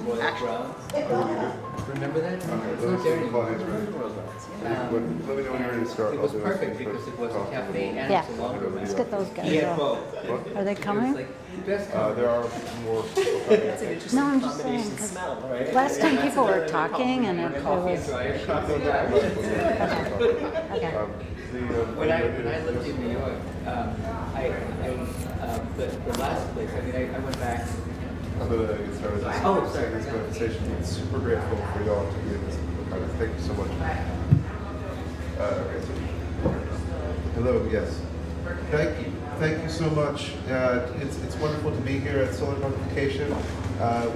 Royal Grounds. Remember that? Okay, It's not there anymore. Claudia's ready. Let me know when you're ready to start. It was perfect because it was a cafe and Yeah. it's a laundromat. Let's get those guys He had out. both. Are they It was coming? like the best There are more. That's an interesting No, I'm just saying, combination 'cause smell, right? last time people were talking and it coffee and was, dryer sheets. okay. When I lived in New York, the last place, I mean, I went back. I'm going to get started. Oh, sorry. This conversation. I'm super grateful for y'all to be in this kind of. Thank you so much. Okay. Hello. Yes. Thank you so much. It's wonderful to be here at Solarpunkification.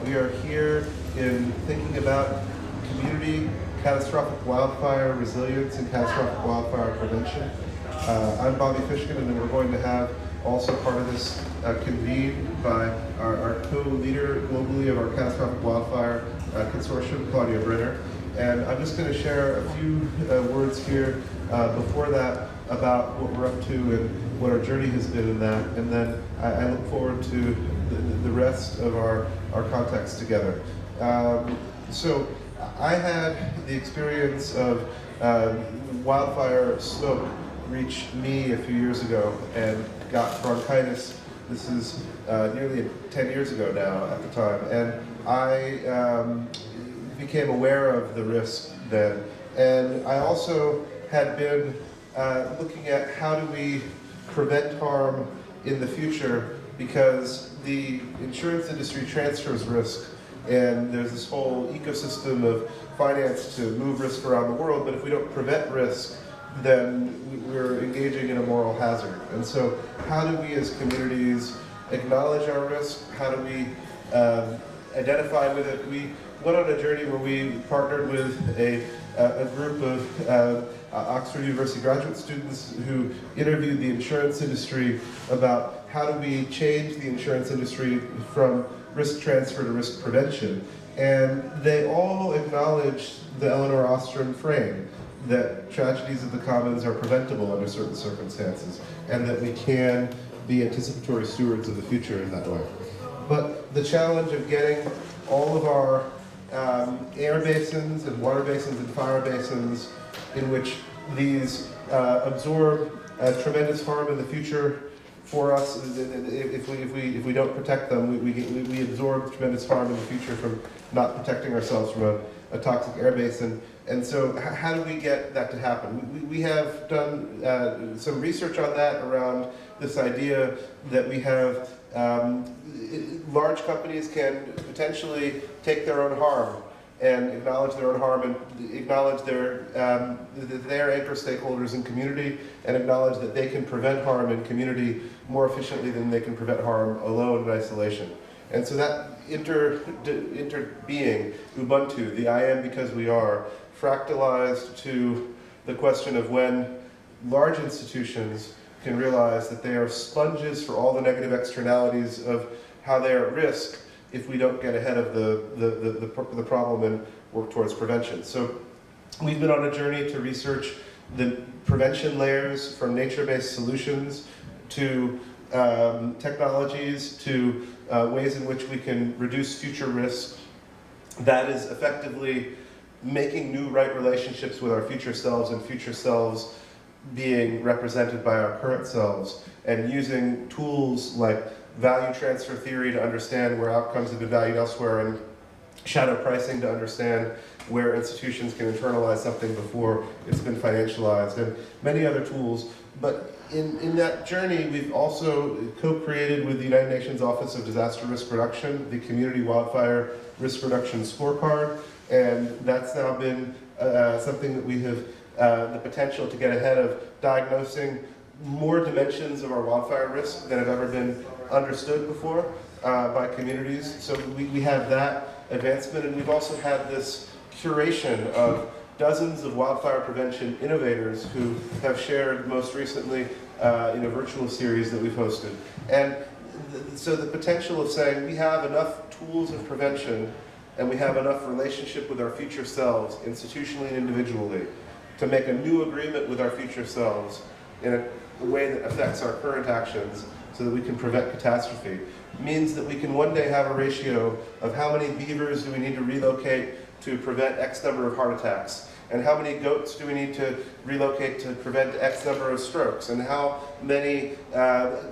We are here in thinking about community catastrophic wildfire resilience and catastrophic wildfire prevention. I'm Bobby Fishkin, and then we're going to have also part of this convened by our co-leader globally of our catastrophic wildfire consortium, Claudia Brenner. And I'm just going to share a few words here before that about what we're up to and what our journey has been in that. And then I look forward to the rest of our context together. So I had the experience of wildfire smoke reach me a few years ago and got bronchitis. This is nearly 10 years ago now at the time. And I became aware of the risk then. And I also had been looking at how do we prevent harm in the future, because the insurance industry transfers risk. And there's this whole ecosystem of finance to move risk around the world, but if we don't prevent risk, then we're engaging in a moral hazard. And so how do we as communities acknowledge our risk? How do we identify with it? We went on a journey where we partnered with a group of Oxford University graduate students who interviewed the insurance industry about how do we change the insurance industry from risk transfer to risk prevention. And they all acknowledged the Eleanor Ostrom frame, that tragedies of the commons are preventable under certain circumstances, and that we can be anticipatory stewards of the future in that way. But the challenge of getting all of our air basins and water basins and fire basins in which these absorb tremendous harm in the future for us, if we don't protect them, we absorb tremendous harm in the future from not protecting ourselves from a toxic air basin. And so how do we get that to happen? We have done some research on that around this idea that we have large companies can potentially take their own harm and acknowledge their own harm and acknowledge their anchor stakeholders in community, and acknowledge that they can prevent harm in community more efficiently than they can prevent harm alone in isolation. And so that interbeing, Ubuntu, the I am because we are, fractalized to the question of when large institutions can realize that they are sponges for all the negative externalities of how they are at risk if we don't get ahead of the problem and work towards prevention. So we've been on a journey to research the prevention layers, from nature-based solutions to technologies to ways in which we can reduce future risk. That is effectively making new right relationships with our future selves, and future selves being represented by our current selves, and using tools like value transfer theory to understand where outcomes have been valued elsewhere, and shadow pricing to understand where institutions can internalize something before it's been financialized, and many other tools. But in that journey, we've also co-created with the United Nations Office of Disaster Risk Reduction the Community Wildfire Risk Reduction Scorecard, and that's now been something that we have the potential to get ahead of diagnosing more dimensions of our wildfire risk than have ever been understood before by communities. So we have that advancement, and we've also had this curation of dozens of wildfire prevention innovators who have shared most recently in a virtual series that we've hosted. And so the potential of saying we have enough tools of prevention and we have enough relationship with our future selves, institutionally and individually, to make a new agreement with our future selves in a way that affects our current actions so that we can prevent catastrophe. means that we can one day have a ratio of how many beavers do we need to relocate to prevent X number of heart attacks, and how many goats do we need to relocate to prevent X number of strokes, and how many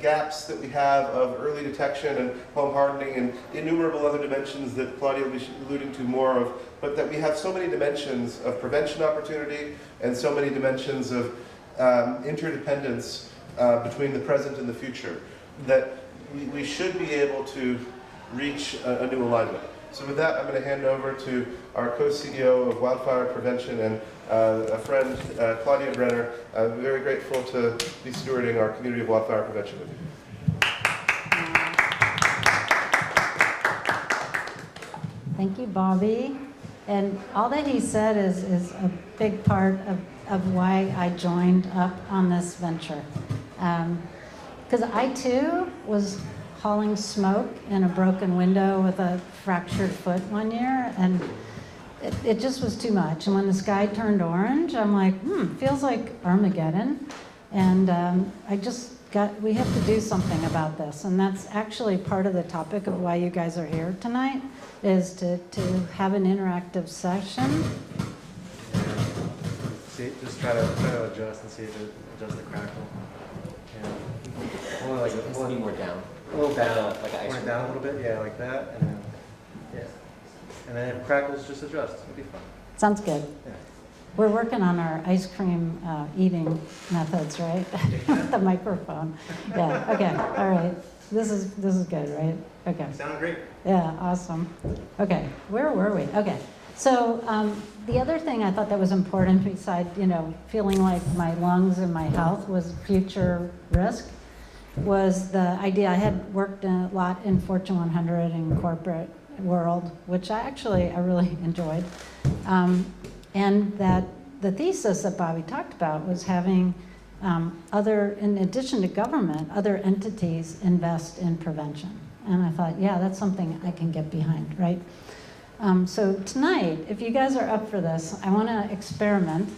gaps that we have of early detection and home hardening and innumerable other dimensions that Claudia will be alluding to more of, but that we have so many dimensions of prevention opportunity and so many dimensions of interdependence between the present and the future, that we should be able to reach a new alignment. So with that, I'm going to hand over to our co-CEO of Wildfire Prevention and a friend, Claudia Brenner. I'm very grateful to be stewarding our community of wildfire prevention with you. Thank you, Bobby. And all that he said is a big part of why I joined up on this venture. Because I too was hauling smoke in a broken window with a fractured foot one year, and it just was too much. And when the sky turned orange, I'm like, feels like Armageddon. And we have to do something about this. And that's actually part of the topic of why you guys are here tonight, is to have an interactive session. See, just try to adjust and see if it adjusts the crackle. Yeah. Only like Just be more down. a little down, like an ice point it cream. down a little bit, yeah, like that, and then and then if it crackles, just adjust. It'll be fine. Sounds good. Yeah. We're working on our ice cream eating methods, right? With the microphone. Yeah, okay, all right. This is good, right? Okay. Sound great. Yeah, awesome. Okay, where were we? Okay, so the other thing I thought that was important, besides feeling like my lungs and my health was future risk, was the idea. I had worked a lot in Fortune 100 and corporate world, which I really enjoyed, and that the thesis that Bobby talked about was having in addition to government, other entities invest in prevention. And I thought, yeah, that's something I can get behind, right? So tonight, if you guys are up for this, I want to experiment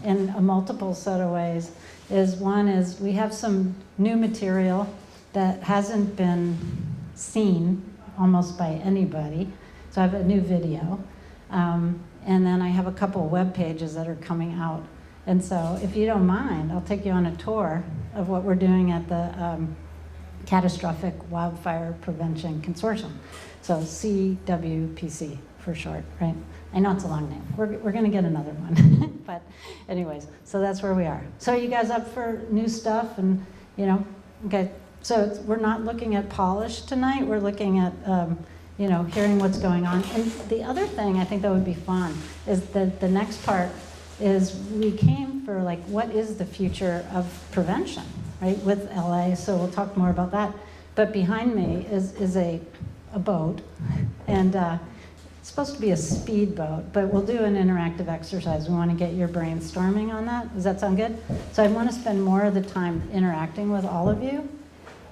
in a multiple set of ways. One is we have some new material that hasn't been seen almost by anybody. So I have a new video. And then I have a couple of web pages that are coming out. And so if you don't mind, I'll take you on a tour of what we're doing at the Catastrophic Wildfire Prevention Consortium. So CWPC for short, right? I know it's a long name. We're gonna get another one. But anyways, so that's where we are. So are you guys up for new stuff? And okay. So we're not looking at polish tonight. We're looking at hearing what's going on. And the other thing I think that would be fun is that the next part is we came for what is the future of prevention, right, with LA. So we'll talk more about that. But behind me is a boat, and it's supposed to be a speedboat, but we'll do an interactive exercise. We want to get your brainstorming on that. Does that sound good? So I want to spend more of the time interacting with all of you.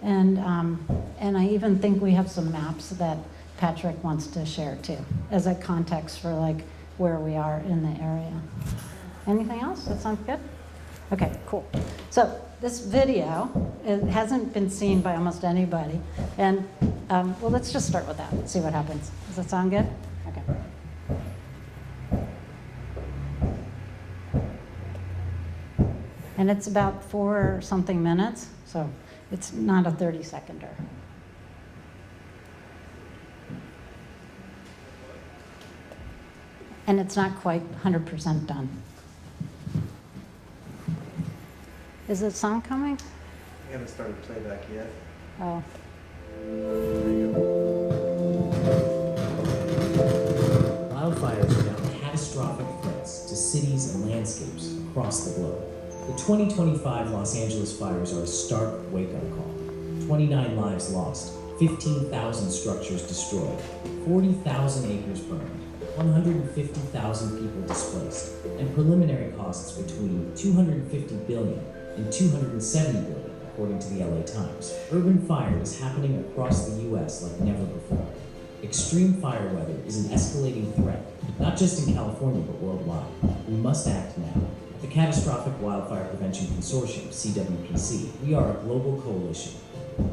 And I even think we have some maps that Patrick wants to share too, as a context for where we are in the area. Anything else? That sounds good? Okay, cool. So this video, it hasn't been seen by almost anybody. And well, let's just start with that and see what happens. Does that sound good? Okay. And it's about 4 something minutes, so it's not a 30-seconder. And it's not quite 100% done. Is the sound coming? We haven't started playback yet. Oh. Wildfires are now catastrophic threats to cities and landscapes across the globe. The 2025 Los Angeles fires are a stark wake-up call. 29 lives lost, 15,000 structures destroyed, 40,000 acres burned, 150,000 people displaced, and preliminary costs between $250 billion and $270 billion, according to the LA Times. Urban fire is happening across the US like never before. Extreme fire weather is an escalating threat, not just in California, but worldwide. We must act now. At the Catastrophic Wildfire Prevention Consortium, CWPC, we are a global coalition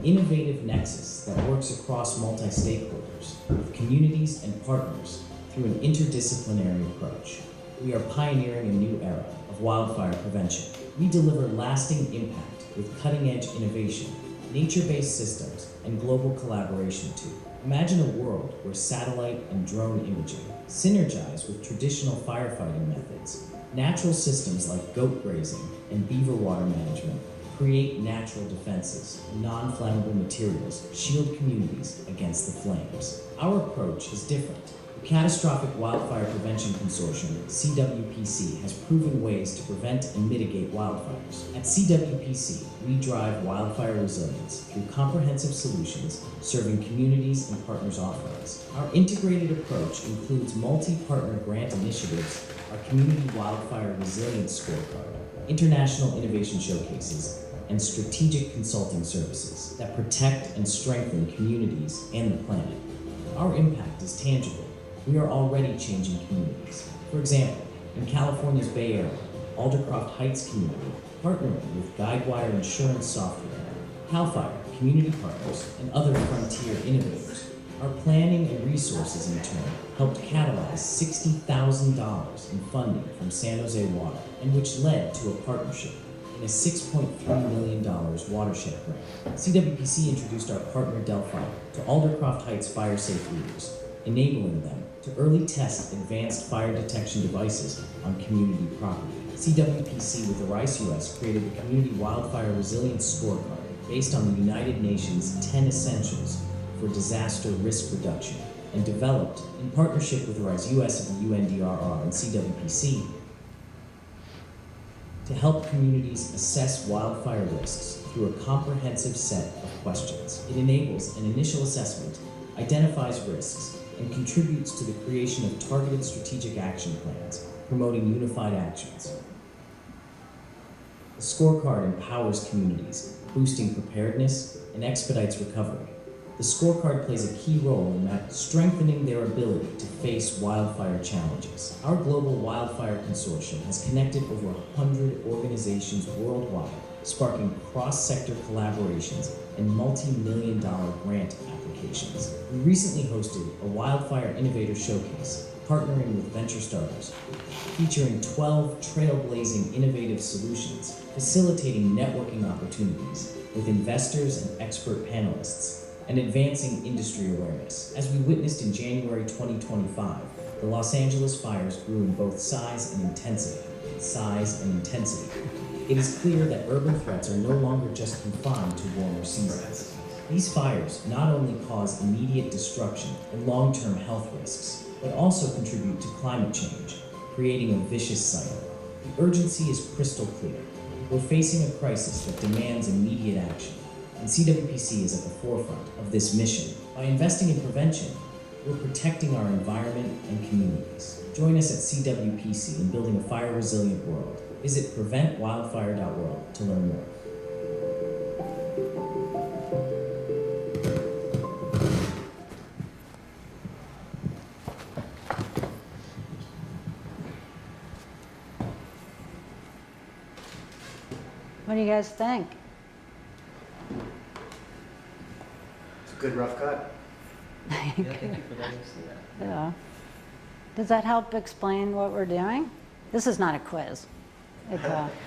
innovative nexus that works across multi-stakeholders, with communities and partners through an interdisciplinary approach. We are pioneering a new era of wildfire prevention. We deliver lasting impact with cutting-edge innovation, nature-based systems, and global collaboration too. Imagine a world where satellite and drone imaging synergize with traditional firefighting methods. Natural systems like goat grazing and beaver water management create natural defenses. Non-flammable materials shield communities against the flames. Our approach is different. The Catastrophic Wildfire Prevention Consortium, CWPC, has proven ways to prevent and mitigate wildfires. At CWPC, we drive wildfire resilience through comprehensive solutions serving communities and partners' offerings. Our integrated approach includes multi-partner grant initiatives, our Community Wildfire Resilience Scorecard, international innovation showcases, and strategic consulting services that protect and strengthen communities and the planet. Our impact is tangible. We are already changing communities. For example, in California's Bay Area, Aldercroft Heights community, partnering with Guidewire Insurance Software, CAL FIRE, community partners, and other frontier innovators. Our planning and resources, in turn, helped catalyze $60,000 in funding from San Jose Water, and which led to a partnership in a $6.3 million watershed grant. CWPC introduced our partner Delphi to Aldercroft Heights fire safe leaders, enabling them to early test advanced fire detection devices on community property. CWPC with the Rice US created the Community Wildfire Resilience Scorecard based on the United Nations 10 Essentials for Disaster Risk Reduction, and developed, in partnership with the Rice US and the UNDRR and CWPC, to help communities assess wildfire risks through a comprehensive set of questions. It enables an initial assessment, identifies risks, and contributes to the creation of targeted strategic action plans, promoting unified actions. The scorecard empowers communities, boosting preparedness and expedites recovery. The scorecard plays a key role in strengthening their ability to face wildfire challenges. Our Global Wildfire Consortium has connected over 100 organizations worldwide, sparking cross-sector collaborations and multi-million-dollar grant applications. We recently hosted a Wildfire Innovator Showcase, partnering with venture startups, featuring 12 trailblazing innovative solutions, facilitating networking opportunities with investors and expert panelists, and advancing industry awareness. As we witnessed in January 2025, the Los Angeles fires grew in both size and intensity. It is clear that urban threats are no longer just confined to warmer seasons. These fires not only cause immediate destruction and long-term health risks, but also contribute to climate change, creating a vicious cycle. The urgency is crystal clear. We're facing a crisis that demands immediate action, and CWPC is at the forefront of this mission. By investing in prevention, we're protecting our environment and communities. Join us at CWPC in building a fire-resilient world. Visit preventwildfire.world to learn more. What do you guys think? It's a good rough cut. Yeah, thank you for letting us see that. Yeah. Does that help explain what we're doing? This is not a quiz. It's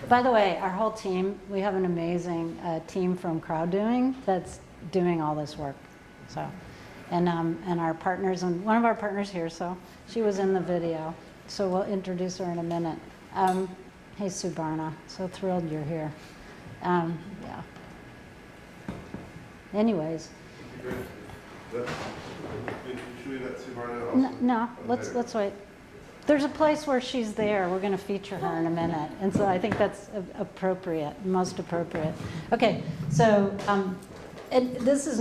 by the way, our whole team, we have an amazing team from Crowd Doing that's doing all this work. So, and our partners, and one of our partners here, so she was in the video. So we'll introduce her in a minute. Hey, Subarna, so thrilled you're here. Yeah. Anyways. Should we let Subarna also? No, let's wait. There's a place where she's there. We're going to feature her in a minute, and so I think that's appropriate, most appropriate. Okay, so and this is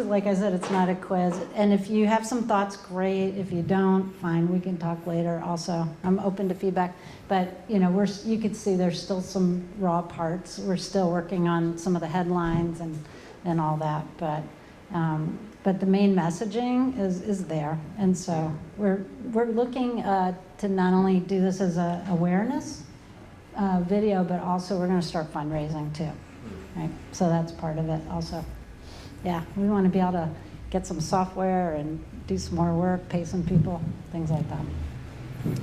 like I said, it's not a quiz. And if you have some thoughts, great. If you don't, fine. We can talk later. Also, I'm open to feedback. But you know, you could see there's still some raw parts. We're still working on some of the headlines and all that, but the main messaging is there, and so we're looking to not only do this as a awareness video, but also we're going to start fundraising too, right? So that's part of it also. Yeah, we want to be able to get some software and do some more work, pay some people, things like that.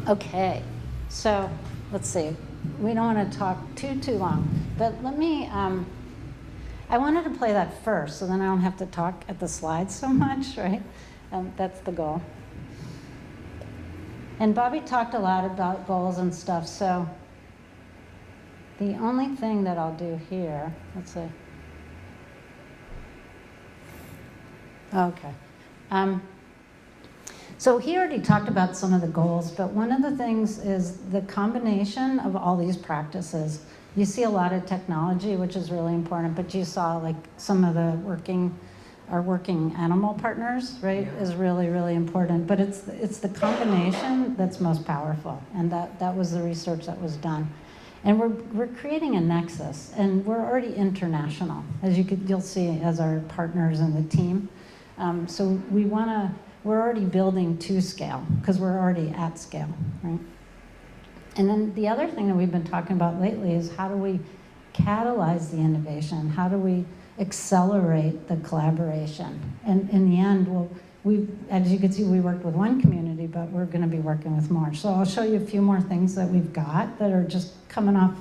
Okay, so let's see. We don't want to talk too long, but let me, I wanted to play that first so then I don't have to talk at the slides so much, right? That's the goal. And Bobby talked a lot about goals and stuff, so the only thing that I'll do here, let's see. Okay. So he already talked about some of the goals, but one of the things is the combination of all these practices. You see a lot of technology, which is really important, but you saw like some of the our working animal partners, right, is really, really important. But it's the combination that's most powerful, and that was the research that was done. And we're creating a nexus, and we're already international, as you'll see as our partners in the team. So we're already building to scale because we're already at scale, right? And then the other thing that we've been talking about lately is how do we catalyze the innovation? How do we accelerate the collaboration? And in the end, as you can see, we worked with one community, but we're going to be working with more. So I'll show you a few more things that we've got that are just coming off.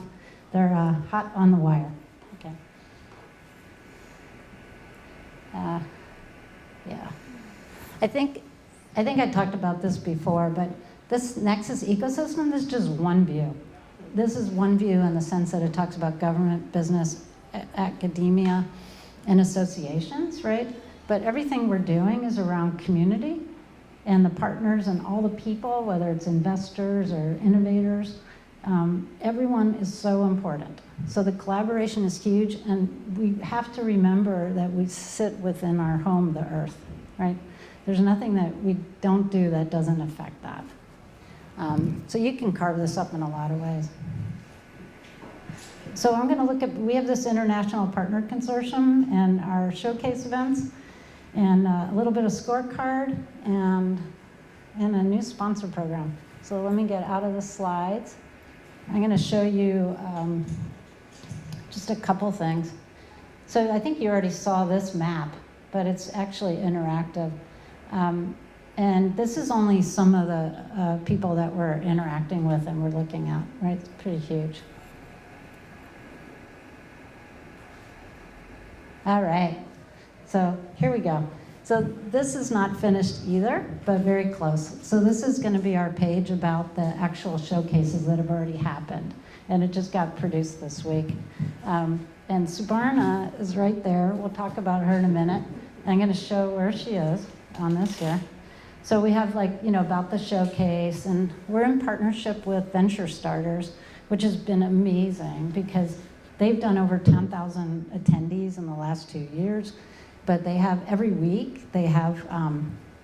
They're hot on the wire. Okay. Yeah. I think I talked about this before, but this Nexus ecosystem is just one view. This is one view in the sense that it talks about government, business, academia, and associations, right? But everything we're doing is around community and the partners and all the people, whether it's investors or innovators. Everyone is so important. So the collaboration is huge, and we have to remember that we sit within our home, the earth, right? There's nothing that we don't do that doesn't affect that. So you can carve this up in a lot of ways. So I'm gonna look at, we have this International Partner Consortium and our showcase events, and a little bit of scorecard, and a new sponsor program. So let me get out of the slides. I'm gonna show you just a couple things. So I think you already saw this map, but it's actually interactive. And this is only some of the people that we're interacting with and we're looking at, right? It's pretty huge. All right, so here we go. So this is not finished either, but very close. So this is going to be our page about the actual showcases that have already happened. And it just got produced this week. And Subarna is right there. We'll talk about her in a minute. I'm going to show where she is on this here. So we have about the showcase, and we're in partnership with Venture Starters, which has been amazing because they've done over 10,000 attendees in the last 2 years. But they have, every week, they have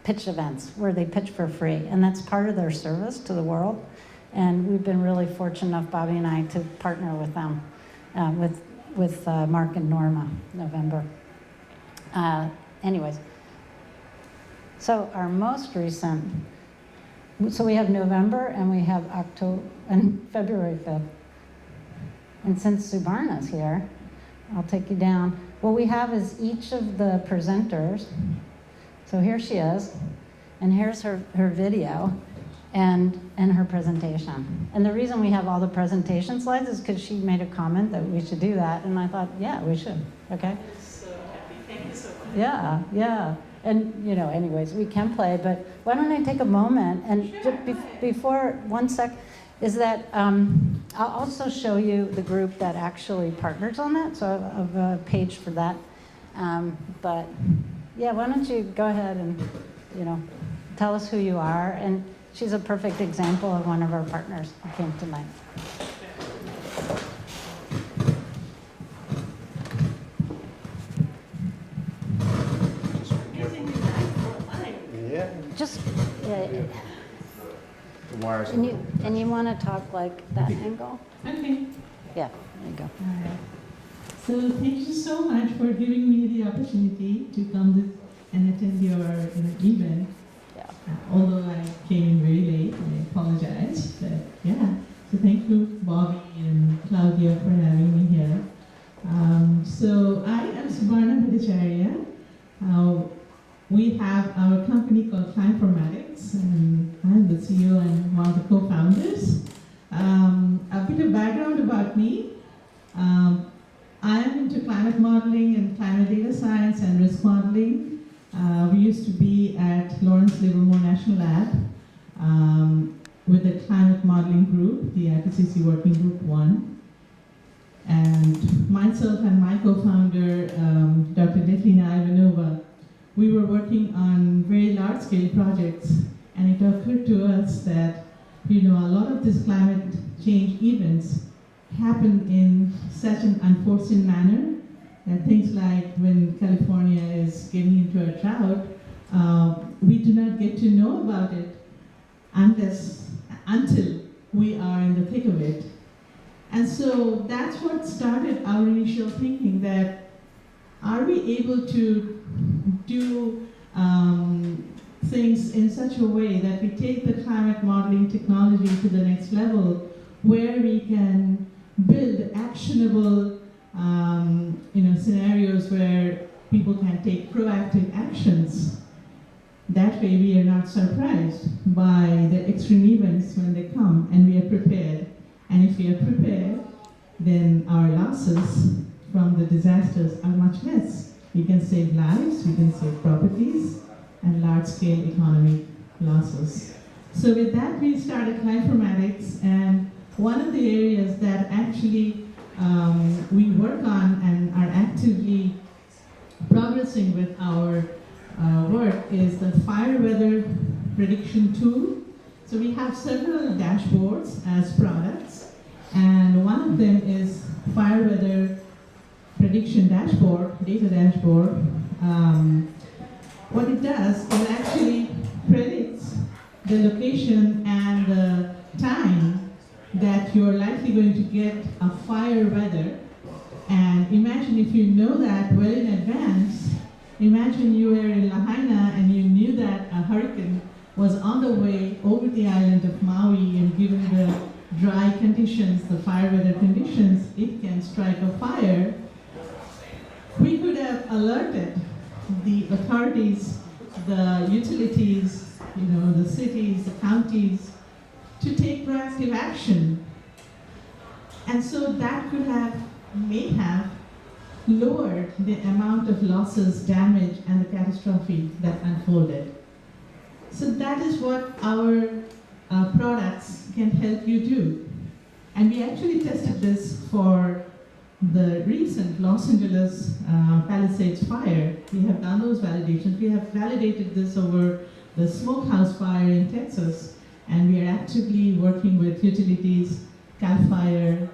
pitch events where they pitch for free. And that's part of their service to the world. And we've been really fortunate enough, Bobby and I, to partner with them, with Mark and Norma, November. Anyways, so our most recent, so we have November and we have October and February 5th. And since Subarna's here, I'll take you down. What we have is each of the presenters. So here she is, and here's her video and her presentation. And the reason we have all the presentation slides is because she made a comment that we should do that, and I thought, yeah, we should, okay? I'm so happy, thank you so much. Yeah. And anyways, we can play, but why don't I take a moment and before, one sec, is that I'll also show you the group that actually partners on that, so I have a page for that. But yeah, why don't you go ahead and tell us who you are, and she's a perfect example of one of our partners who came tonight. Yeah. Just The wires. and you want to talk like that angle? Okay. Yeah, there you go. All right. So thank you so much for giving me the opportunity to come and attend your event. Yeah. Although I came in very late, I apologize. But yeah, so thank you, Bobby and Claudia, for having me here. So I am Subarna Bhattacharya. I'm the CEO and one of the co-founders. A bit of background about me. I am into climate modeling and climate data science and risk modeling. We used to be at Lawrence Livermore National Lab with the climate modeling group, the IPCC Working Group 1. And myself and my co-founder, Dr. Detlina Ivanova, we were working on very large-scale projects, and it occurred to us that, a lot of these climate change events happen in such an unforeseen manner that things like when California is getting into a drought, we do not get to know about it until we are in the thick of it. And so that's what started our initial thinking, that are we able to do things in such a way that we take the climate modeling technology to the next level, where we can build actionable scenarios where people can take proactive actions. That way we are not surprised by the extreme events when they come, and we are prepared. And if we are prepared, then our losses from the disasters are much less. We can save lives, we can save properties, and large-scale economic losses. So with that, we started Climaformatics, and one of the areas that actually we work on and are actively progressing with our work is the fire weather prediction tool. So we have several dashboards as products, and one of them is fire weather prediction dashboard, data dashboard. What it does, it actually predicts the location and the time that you're likely going to get a fire weather. And imagine if you know that well in advance. Imagine you were in Lahaina and you knew that a hurricane was on the way over the island of Maui, and given the dry conditions, the fire weather conditions, it can strike a fire. We could have alerted the authorities, the utilities, the cities, the counties, to take proactive action. And so that may have lowered the amount of losses, damage, and the catastrophe that unfolded. So that is what our products can help you do. And we actually tested this for the recent Los Angeles Palisades fire. We have done those validations. We have validated this over the smokehouse fire in Texas, and we are actively working with utilities, CAL FIRE,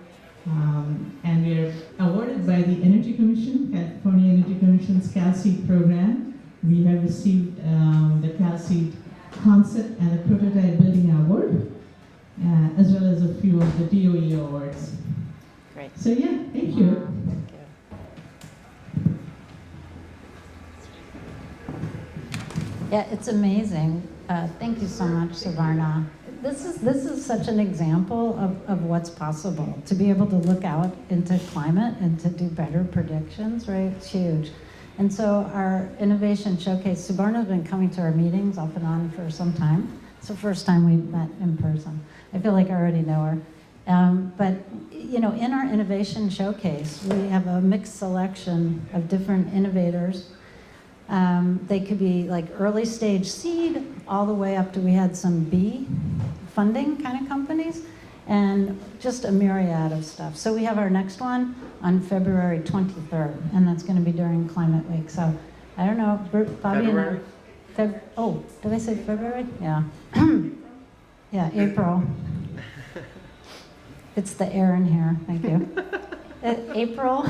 and we are awarded by the Energy Commission, California Energy Commission's CalSeed program. We have received the CalSeed Concept and the Prototype Building Award, as well as a few of the DOE awards. Great. So yeah, thank you. Thank you. Yeah, it's amazing. Thank you so much, Savarna. This is such an example of what's possible. To be able to look out into climate and to do better predictions, right? It's huge. And so our innovation showcase, Subarna's been coming to our meetings off and on for some time. It's the first time we've met in person. I feel like I already know her. But in our innovation showcase, we have a mixed selection of different innovators. They could be like early stage seed, all the way up to, we had some B funding kind of companies, and just a myriad of stuff. So we have our next one on February 23rd, and that's going to be during Climate Week. So I don't know, Bobby February? and did I say February? Yeah. Yeah, April. It's the air in here, thank you. April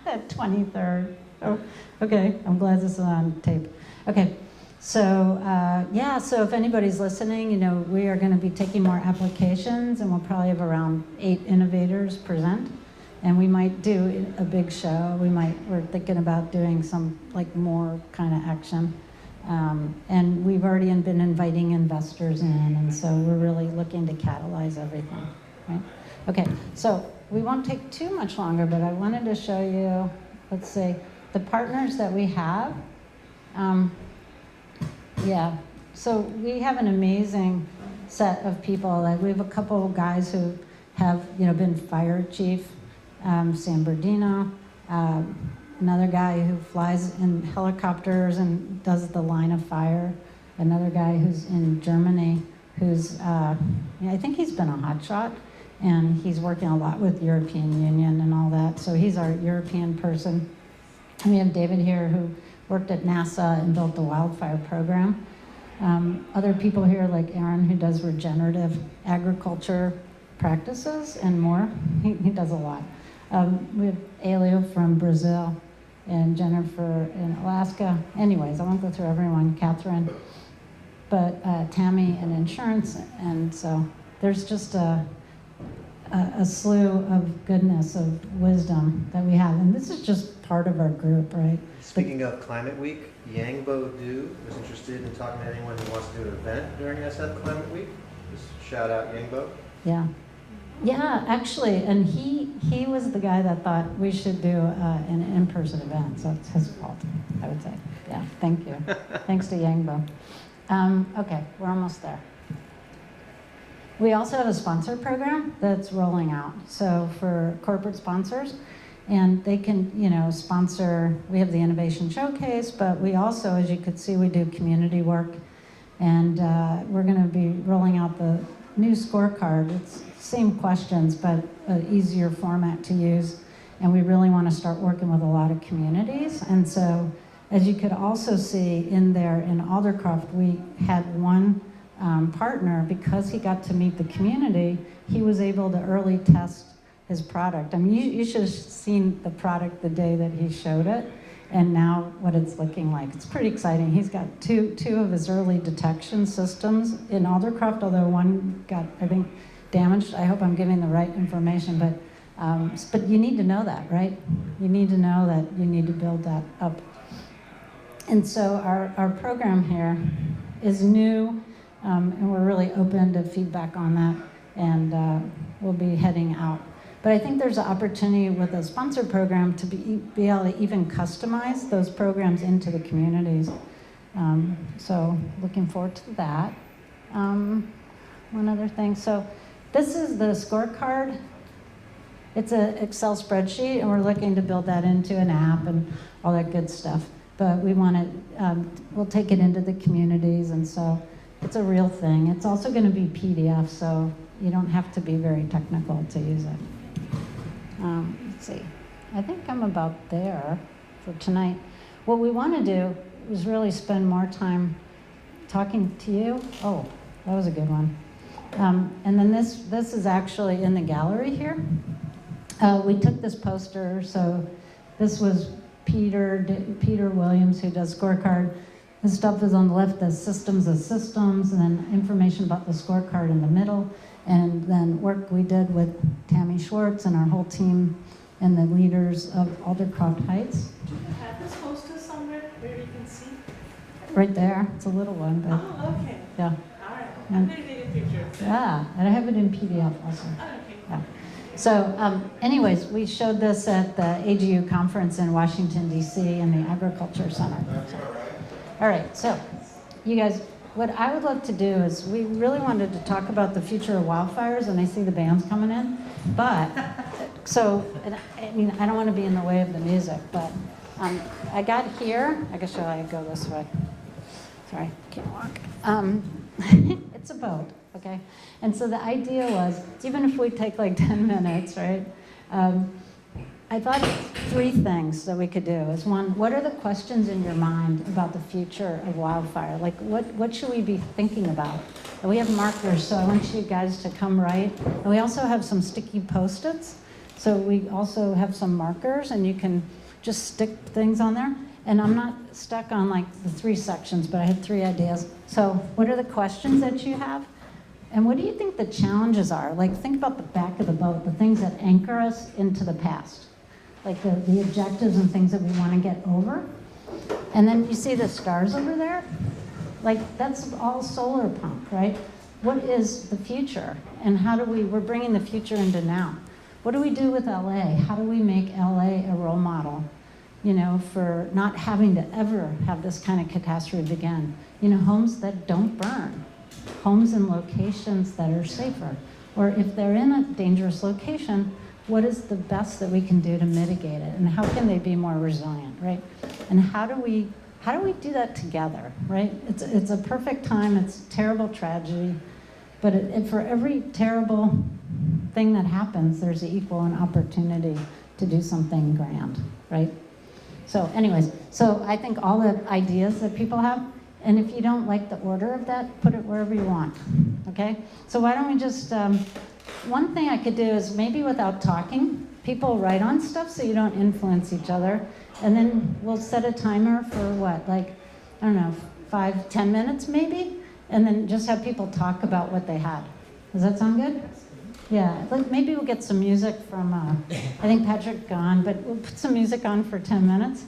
23rd. Oh, okay, I'm glad this is on tape. Okay, so so if anybody's listening, we are going to be taking more applications, and we'll probably have around 8 innovators present, and we might do a big show. We're thinking about doing some more kind of action, and we've already been inviting investors in, and so we're really looking to catalyze everything, right? Okay, so we won't take too much longer, but I wanted to show you, let's see, the partners that we have. So we have an amazing set of people. Like we have a couple of guys who have, been fire chief, San Bernardino, another guy who flies in helicopters and does the line of fire, another guy who's in Germany, who's, I think he's been a hotshot, and he's working a lot with European Union and all that, so he's our European person. And we have David here who worked at NASA and built the Wildfire program. Other people here like Aaron who does regenerative agriculture practices and more. He does a lot. We have Elio from Brazil and Jennifer in Alaska. Anyways, I won't go through everyone, Catherine. But Tammy in insurance, and so there's just a slew of goodness, of wisdom that we have. And this is just part of our group, right? Speaking of Climate Week, Yangbo Du was interested in talking to anyone who wants to do an event during SF Climate Week. Just shout out Yangbo. Yeah. Yeah, actually, and he was the guy that thought we should do an in-person event, so it's his fault, I would say. Yeah, thank you. Thanks to Yangbo. Okay, we're almost there. We also have a sponsor program that's rolling out. So for corporate sponsors, and they can, sponsor, we have the Innovation Showcase, but we also, as you could see, we do community work. And we're gonna be rolling out the new scorecard. It's same questions, but an easier format to use. And we really wanna start working with a lot of communities. And so, as you could also see in there in Aldercroft, we had one partner, because he got to meet the community, he was able to early test his product. I mean, you should have seen the product the day that he showed it, and now what it's looking like. It's pretty exciting. He's got two of his early detection systems in Aldercroft, although one got, I think, damaged. I hope I'm giving the right information, but you need to know that, right? You need to know that you need to build that up. And so our program here is new, and we're really open to feedback on that, and we'll be heading out. But I think there's an opportunity with a sponsor program to be able to even customize those programs into the communities. So looking forward to that. One other thing, so this is the scorecard. It's an Excel spreadsheet, and we're looking to build that into an app and all that good stuff. But we want to, we'll take it into the communities, and so it's a real thing. It's also going to be PDF, so you don't have to be very technical to use it. Let's see. I think I'm about there for tonight. What we want to do is really spend more time talking to you. Oh, that was a good one. And then this is actually in the gallery here. We took this poster, so this was Peter Williams, who does scorecard. This stuff is on the left, the systems of systems, and then information about the scorecard in the middle, and then work we did with Tammy Schwartz and our whole team and the leaders of Aldercroft Heights. Do you have this poster somewhere where you can see? Right there, it's a little one, but Oh, okay. yeah. All right. And- I'm going to take a picture. Yeah, and I have it in PDF also. Oh, okay. Yeah. So anyways, we showed this at the AGU conference in Washington, D.C. in the Agriculture Center. So, all right, so you guys, what I would love to do is we really wanted to talk about the future of wildfires, and I see the band's coming in. But, so, and I mean, I don't want to be in the way of the music, but I got here, I guess I go this way. Sorry, can't walk. It's a boat, okay? And so the idea was, even if we take like 10 minutes, right? I thought three things that we could do is one, what are the questions in your mind about the future of wildfire? Like what should we be thinking about? And we have markers, so I want you guys to come write. And we also have some sticky Post-its. So we also have some markers, and you can just stick things on there. And I'm not stuck on like the three sections, but I had three ideas. So what are the questions that you have? And what do you think the challenges are? Like think about the back of the boat, the things that anchor us into the past. Like the objectives and things that we want to get over. And then you see the stars over there? Like that's all solar pump, right? What is the future? And how do we're bringing the future into now. What do we do with LA? How do we make LA a role model, for not having to ever have this kind of catastrophe again? homes that don't burn, homes in locations that are safer. Or if they're in a dangerous location, what is the best that we can do to mitigate it? And how can they be more resilient, right? And how do we do that together, right? It's a perfect time, it's a terrible tragedy, but for every terrible thing that happens, there's equal an opportunity to do something grand, right? So anyways, so I think all the ideas that people have, and if you don't like the order of that, put it wherever you want, okay? So why don't we just, one thing I could do is maybe without talking, people write on stuff so you don't influence each other, and then we'll set a timer for what, like, I don't know, 5-10 minutes maybe, and then just have people talk about what they had. Does that sound good? Yeah, like maybe we'll get some music from, I think Patrick gone, but we'll put some music on for 10 minutes.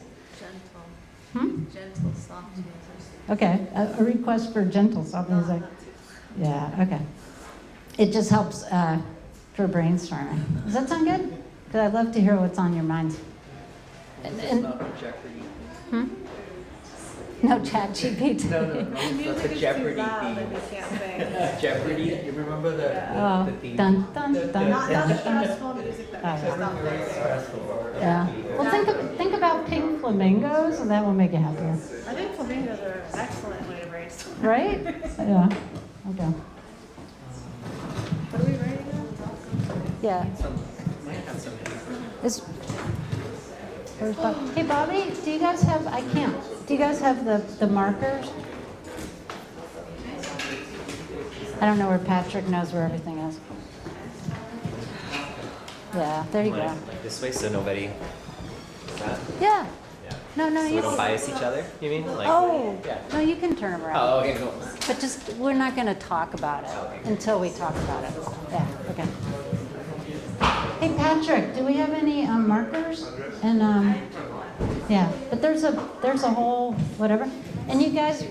Gentle, soft music. Okay, a request for gentle soft music. Yeah, okay. It just helps for brainstorming. Does that sound good? Because I'd love to hear what's on your minds. It's not a Jeopardy. No chat GPT. No, that's a Jeopardy theme. Jeopardy, you remember the theme? Dun, dun, dun, dun, Not the dun. stressful music that makes us stop Very thinking. stressful. Yeah. Well, think about pink flamingos, and that will make you happier. I think flamingos are an excellent way to brainstorm. Right? Yeah. Okay. What are we writing now? Yeah. Might have some. Where's Bob? Hey, Bobby, do you guys have, I can't, do you guys have the markers? I don't know where Patrick knows where everything is. Yeah, there you go. Like this way, so nobody. Yeah. Yeah. No, So we you don't can. bias each other. You mean? Like. Oh, Yeah. no, you can turn around. Oh, okay, cool. But just, we're not going to talk about it until we talk about it. Yeah, okay. Hey, Patrick, do we have any markers? And, yeah, but there's a whole, whatever. And you guys,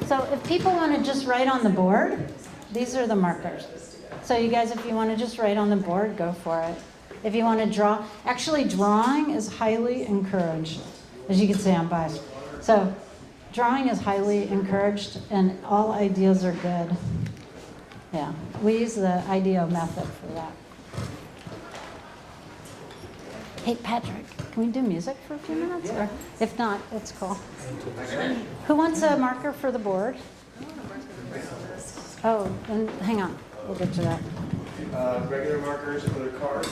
so if people want to just write on the board, these are the markers. So you guys, if you want to just write on the board, go for it. If you want to draw, actually drawing is highly encouraged. As you can see, I'm biased. So drawing is highly encouraged and all ideas are good. Yeah, we use the IDEO method for that. Hey, Patrick, can we do music for a few minutes? Or if not, it's cool. Who wants a marker for the board? Oh, then hang on, we'll get to that. Regular markers for the cards.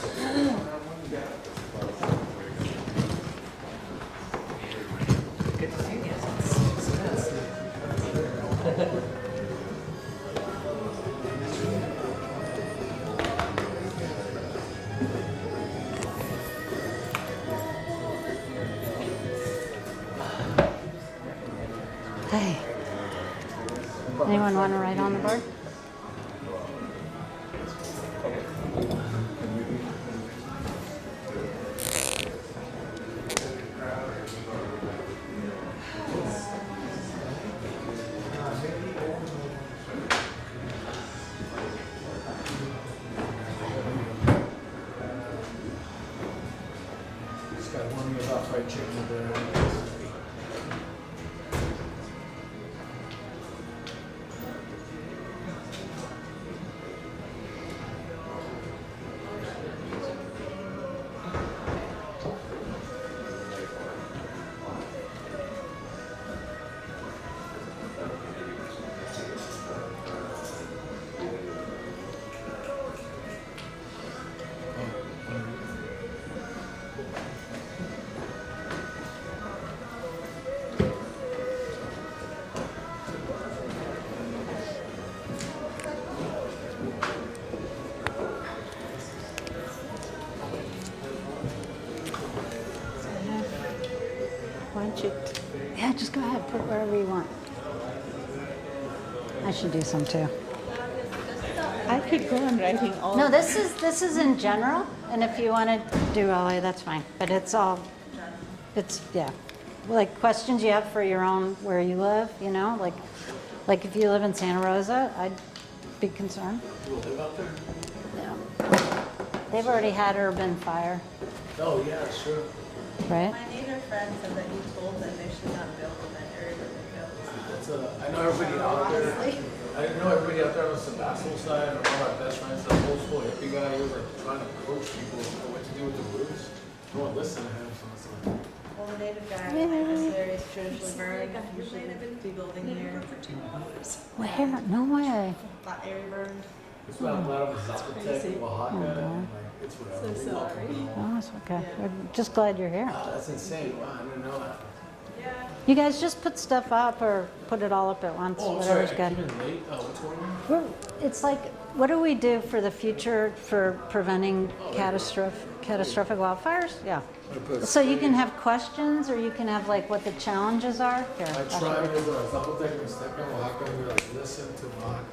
Good to see you. Hey. Anyone want to write on the board? This guy warned me about fried chicken there. Why don't you, yeah, just go ahead, put wherever you want. I should do some too. I could go on writing all. No, this is in general, and if you want to do LA, that's fine. But it's all, it's, yeah. Like questions you have for your own, where you live, like if you live in Santa Rosa, I'd be concerned. People live out there? Yeah. They've already had urban fire, Oh, yeah, sure. right? My neighbor friend said that you told them they should not build in that area where they built. I know everybody out there. I know everybody out there on the Sebastopol side, or all my best friends, that old school hippie guy, he was like trying to coach people on what to do with the roofs. No one listened to him, so it's like. Well, the native guy in this area is traditionally burned, usually be building here. Where? No way. Not area burned. It's not a lot of Zapotec, Oaxaca, and like, it's whatever. So sorry. Oh, it's okay. We're just glad you're here. Wow, that's insane. Wow, I didn't know that. You guys just put stuff up or put it all up at once, Oh, I'm sorry, whatever's I good. came in late. What's going on? It's like, what do we do for the future for preventing catastrophic wildfires? Yeah. So you can have questions, or you can have like what the challenges are. Here, I I'll show tried you. with Zapotec and Mixteca, Oaxaca, and we were like, listen to Oaxaca.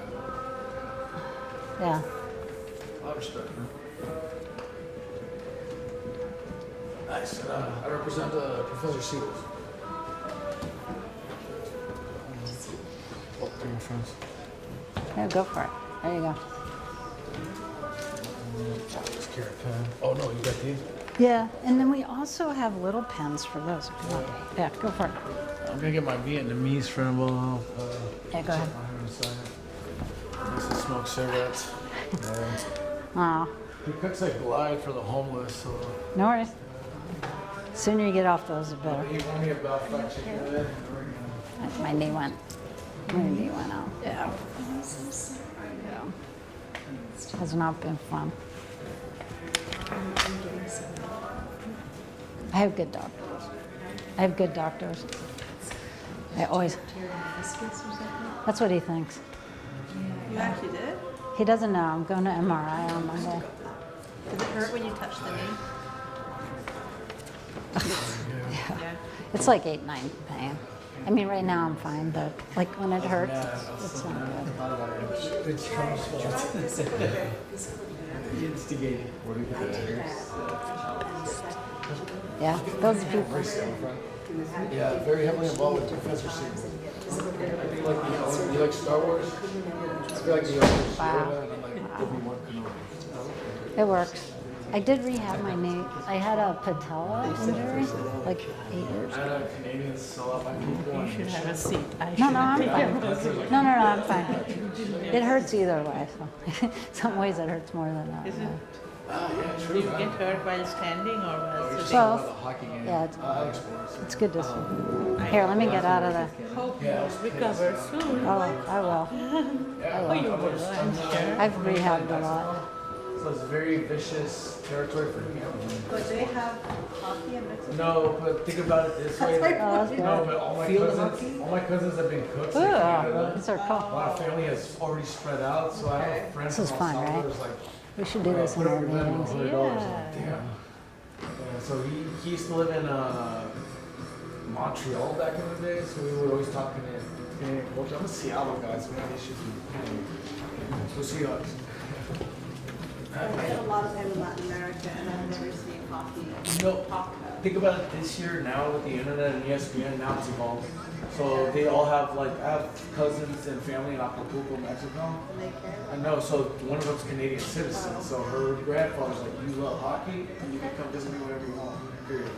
Yeah. A lot of respect, man. Nice. I represent Professor Seals. Oh, three more friends. Yeah, go for it. There you go. This carrot pen. Oh no, you got these? Yeah, and then we also have little pens for those if you want. Yeah, go for it. I'm gonna get my Vietnamese friend. Well, Yeah, go ahead. I used to smoke cigarettes. Aw, He cooks like glide for the homeless. So no worries. Sooner you get off those, the better. he warned me about fried chicken. My knee went. My knee went out. Yeah. Has not been fun. I have good doctors. I always. That's what he thinks. You actually did? He doesn't know. I'm going to MRI on Monday. Did it hurt when you touched the knee? Yeah. It's like 8-9 pain. I mean, right now I'm fine, but like when it hurts, it's not good. It's Trump's fault. He instigated. What do you think? Yeah, those people. Yeah, very heavily involved with Professor Seals. I think like the owner, you like Star Wars? I feel like the owner Wow. Yoda and like Obi-Wan Kenobi. It works. I did rehab my knee. I had a patella injury, like 8 years I ago. know Canadians sell out my people. You should have a seat. No, I'm fine. No, I'm fine. It hurts either way. So, some ways it hurts more than that. Is it? Yeah, true. Did you get hurt while standing or while sitting? Well, Hockey game. yeah, it's good to see. Here, let me get out of the. Hope you recover soon. Oh, I will. Oh, you will, I'm sure. I've rehabbed a lot. So it's very vicious territory for me. But they have hockey in Mexico? No, but think about it this way. Oh, that's good. No, but all my cousins have been cooks in Ooh, Canada. these are A cool. lot of family has already spread out, so I have friends This is from fun, El right? Salvador's like, We should do this in our meetings. $100. Yeah. Damn. Yeah, so he used to live in Montreal back in the day, so we would always talk Canadian culture. I'm a Seattle guy, so we have issues with Canadian. So Seahawks. I spent a lot of time in Latin America and I've never seen hockey. No, think about it this year now with the internet and ESPN, now it's evolving. So they all have like, I have cousins and family in Acapulco, Mexico. And they care. I know, so one of them's Canadian citizen, so her grandfather's like, you love hockey, and you can come visit me whenever you want, period.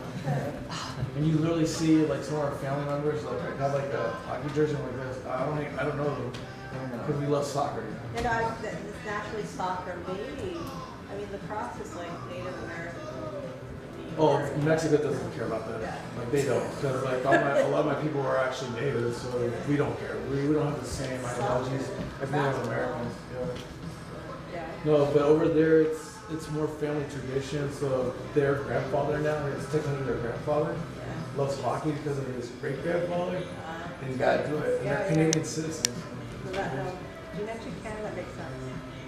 And you literally see like some of our family members like have like a hockey jersey like this. I don't know them, because we love soccer. You know, it's naturally soccer, maybe. I mean, lacrosse is like Native American. Oh, Mexico doesn't care about that. Like they don't, because like a lot of my people are actually natives, so we don't care. We don't have the same ideologies as Native Americans. Yeah. No, but over there it's more family tradition. So their grandfather now, it's technically their grandfather, loves hockey because of his great grandfather, and he's got to do it. And they're Canadian citizens. So that, you mentioned Canada, that makes sense.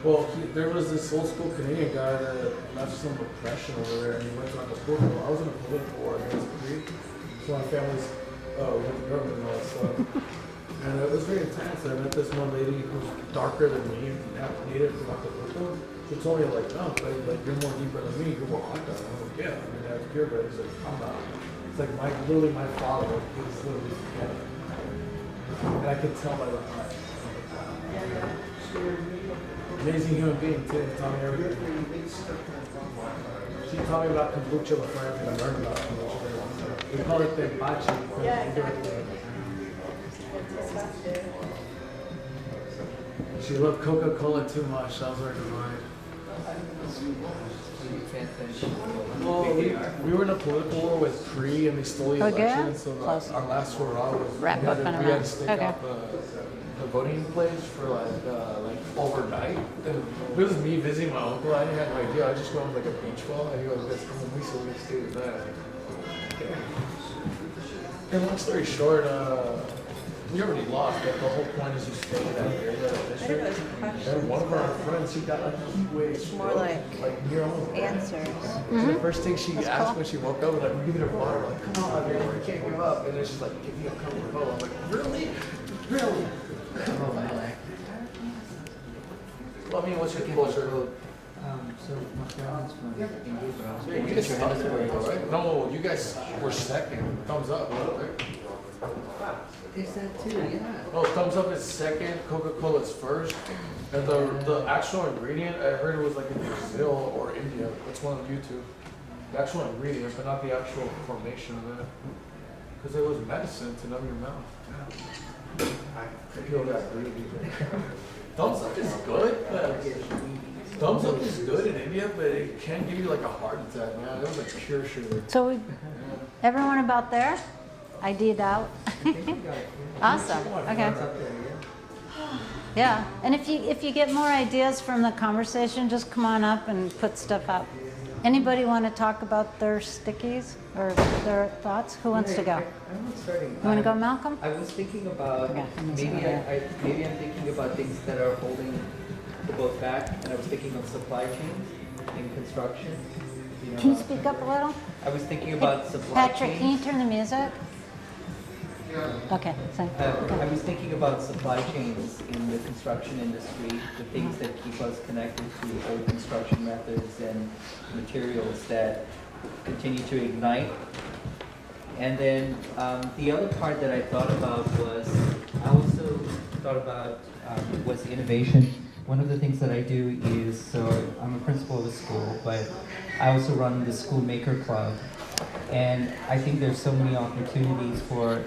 Well, there was this old school Canadian guy that left some oppression over there, and he went to Acapulco. I was in a political war against the Greek, so my family's with the government and all that stuff. And it was very intense. I met this one lady who's darker than me, native from Acapulco. She told me like, no, but like you're more deeper than me. You're more hot dog. I'm like, yeah, I mean that's purebred. He's like, I'm not. It's like literally my father. He's literally from Canada, and I could tell by the eyes. Amazing human being too. Taught me everything. She taught me about kombucha before everything. I learned about kombucha very long time. We call it tepache. Yeah, exactly. It's disgusting. She loved Coca-Cola too much. That was her divine. Well, we were in a political war with Cree, and they stole the Okay. election. So our last hurrah was Wrap up in a we had to minute. stake Okay. out the voting place for like overnight. And it was me visiting my uncle. I didn't have no idea. I just go on like a beach ball, and he goes, "Let's come with me, so we stay with that." Okay. And long story short, we already lost, but the whole point is you stay in that area of the district. And one of our friends, she got like a heat wave More stroke, like near home. answers. So the first thing she asked cool. when she woke up was like, "Give me the water." I'm like, "Come on, man, we can't give up." And then she's like, "Give me a Coca-Cola." I'm like, "Really? Really?" Oh man. Well, I mean, what's your closer? So my parents from India, but I was Yeah, born you in guys stopped Johannesburg. it, right? No, you guys were second. Thumbs up, right? Is that too? Yeah. No, thumbs up is second, Coca-Cola is first. And the actual ingredient, I heard it was like in Brazil or India. It's one on YouTube. The actual ingredient, but not the actual formation of it. Because it was medicine to numb your mouth. I feel that greedy. Thumbs up is good. Thumbs up is good in India, but it can give you like a heart attack, man. It was like pure sugar. So we, everyone about there? ID'd out? Awesome, okay. Yeah, and if you get more ideas from the conversation, just come on up and put stuff up. Anybody want to talk about their stickies or their thoughts? Who wants to go? I'm not starting. You want to go, Malcolm? I was thinking about Okay, I'm maybe sorry. maybe I'm thinking about things that are holding the boat back, and I was thinking of supply chains in construction. You know, Can you speak up a little? I was thinking about supply Patrick, can you chains. turn the music? Okay, thanks. I was thinking about supply chains in the construction industry, the things that keep us connected to old construction methods and materials that continue to ignite. And then the other part that I thought about was, I also thought about was innovation. One of the things that I do is, so I'm a principal of a school, but I also run the School Maker Club. And I think there's so many opportunities for,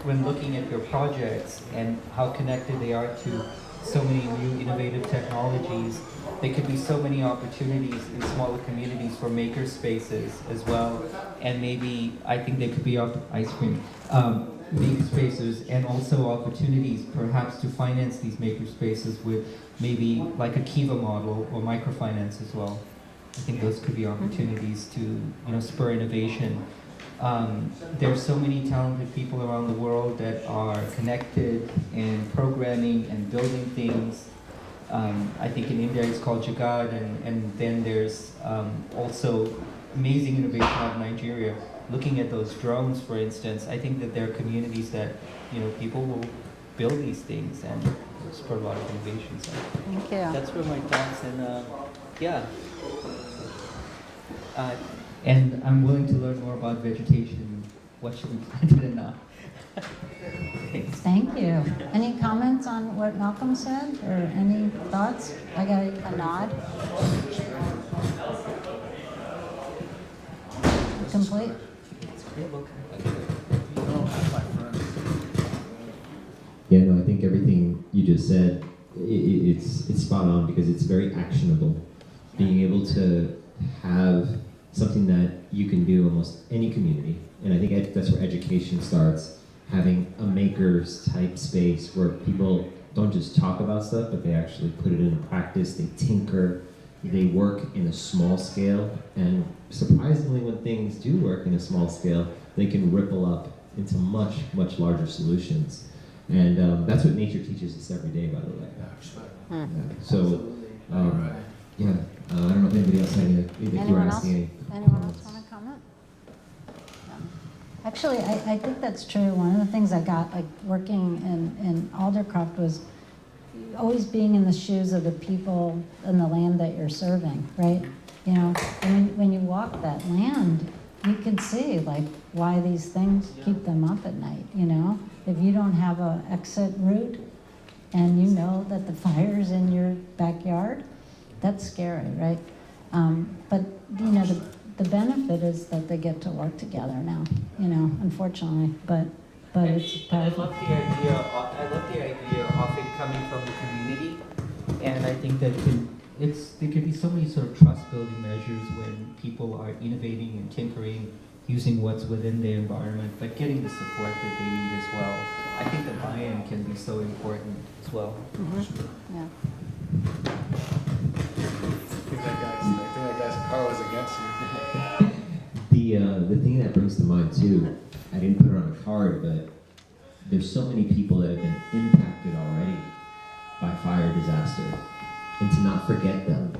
when looking at your projects and how connected they are to so many new innovative technologies, there could be so many opportunities in smaller communities for maker spaces as well. And maybe, I think there could be ice cream, maker spaces, and also opportunities perhaps to finance these maker spaces with maybe like a Kiva model or microfinance as well. I think those could be opportunities to spur innovation. There's so many talented people around the world that are connected and programming and building things. I think in India it's called Jagad, and then there's also amazing innovation out of Nigeria. Looking at those drones, for instance, I think that there are communities that people will build these things and spur a lot of innovation. So Thank you. that's where my thoughts and yeah. And I'm willing to learn more about vegetation, what should be planted and not. Thanks. Thank you. Any comments on what Malcolm said, or any thoughts? I got a nod. Complete? Yeah, no, I think everything you just said, it's spot on because it's very actionable. Being able to have something that you can do almost any community, and I think that's where education starts. Having a makers type space where people don't just talk about stuff, but they actually put it into practice, they tinker, they work in a small scale, and surprisingly when things do work in a small scale, they can ripple up into much, much larger solutions. And that's what nature teaches us every day, by the way. Yeah, respect. Yeah. So, yeah, I don't know if anybody else had any, if you were Anyone else? asking any. Anyone else want to comment? No. Actually, I think that's true. One of the things I got working in Aldercroft was always being in the shoes of the people and the land that you're serving, right? And when you walk that land, you can see why these things keep them up at night, If you don't have an exit route and you know that the fire's in your backyard, that's scary, right? But the benefit is that they get to work together now, you know, unfortunately, but it's And I powerful. love the idea. I love the idea of it coming from the community, and I think that there can be so many sort of trust building measures when people are innovating and tinkering, using what's within their environment, but getting the support that they need as well. I think the buy-in can be so important as well. Yeah. I think that guy's car was against you. The thing that brings to mind too, I didn't put it on a card, but there's so many people that have been impacted already by fire disaster, and to not forget them,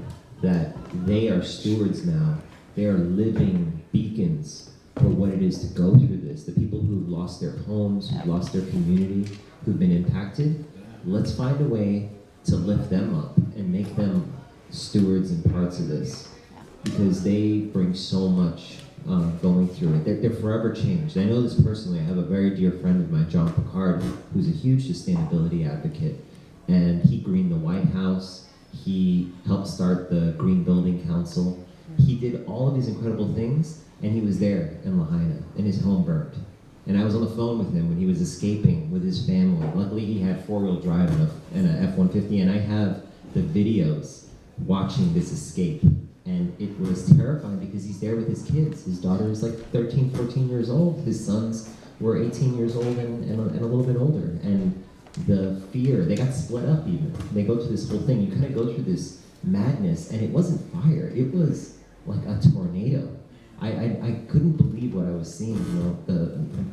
that they are stewards now. They are living beacons for what it is to go through this. The people who've lost their homes, who've lost their community, who've been impacted, let's find a way to lift them up and make them stewards and parts of this, because they bring so much going through it. They're forever changed. I know this personally. I have a very dear friend of mine, John Picard, who's a huge sustainability advocate, and he greened the White House. He helped start the Green Building Council. He did all of these incredible things, and he was there in Lahaina, and his home burned. And I was on the phone with him when he was escaping with his family. Luckily, he had four-wheel drive and a F-150, and I have the videos watching this escape. And it was terrifying because he's there with his kids. His daughter is like 13, 14 years old. His sons were 18 years old and a little bit older. And the fear, they got split up even. They go through this whole thing. You kind of go through this madness, and it wasn't fire. It was like a tornado. I couldn't believe what I was seeing.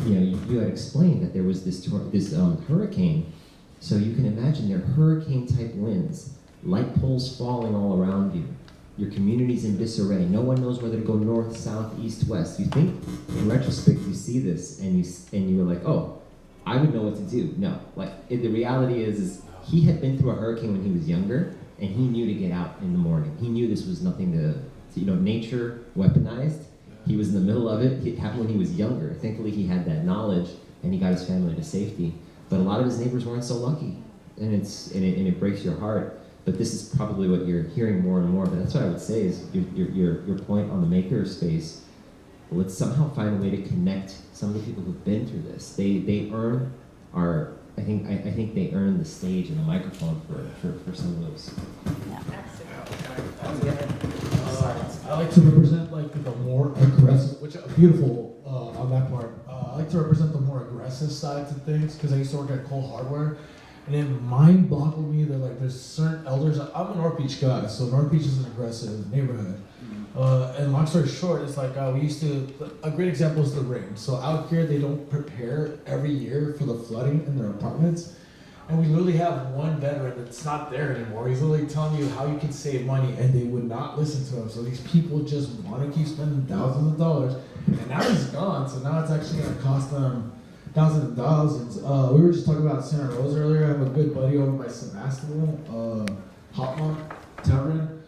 You had explained that there was this hurricane. So you can imagine they're hurricane-type winds, light poles falling all around you. Your community's in disarray. No one knows whether to go north, south, east, west. You think, in retrospect, you see this and you were like, oh, I would know what to do. No, the reality is he had been through a hurricane when he was younger, and he knew to get out in the morning. He knew this was nothing nature weaponized. He was in the middle of it. It happened when he was younger. Thankfully, he had that knowledge, and he got his family to safety. But a lot of his neighbors weren't so lucky, and it breaks your heart. But this is probably what you're hearing more and more. But that's what I would say is your point on the maker space. Let's somehow find a way to connect some of the people who've been through this. They earn our. I think they earn the stage and the microphone for some of those. I like to represent the more aggressive, which beautiful on that part. I like to represent the more aggressive side to things because I used to work at Cole Hardware, and it mind boggled me that there's certain elders. I'm a North Beach guy, so North Beach is an aggressive neighborhood. And long story short, it's we used to. A great example is the rain. So out here, they don't prepare every year for the flooding in their apartments. And we literally have one veteran that's not there anymore. He's literally telling you how you can save money, and they would not listen to him. So these people just want to keep spending thousands of dollars. And now he's gone, so now it's actually going to cost them thousands and thousands. We were just talking about Santa Rosa earlier. I have a good buddy over by Sebastopol, Hopmont Tavern.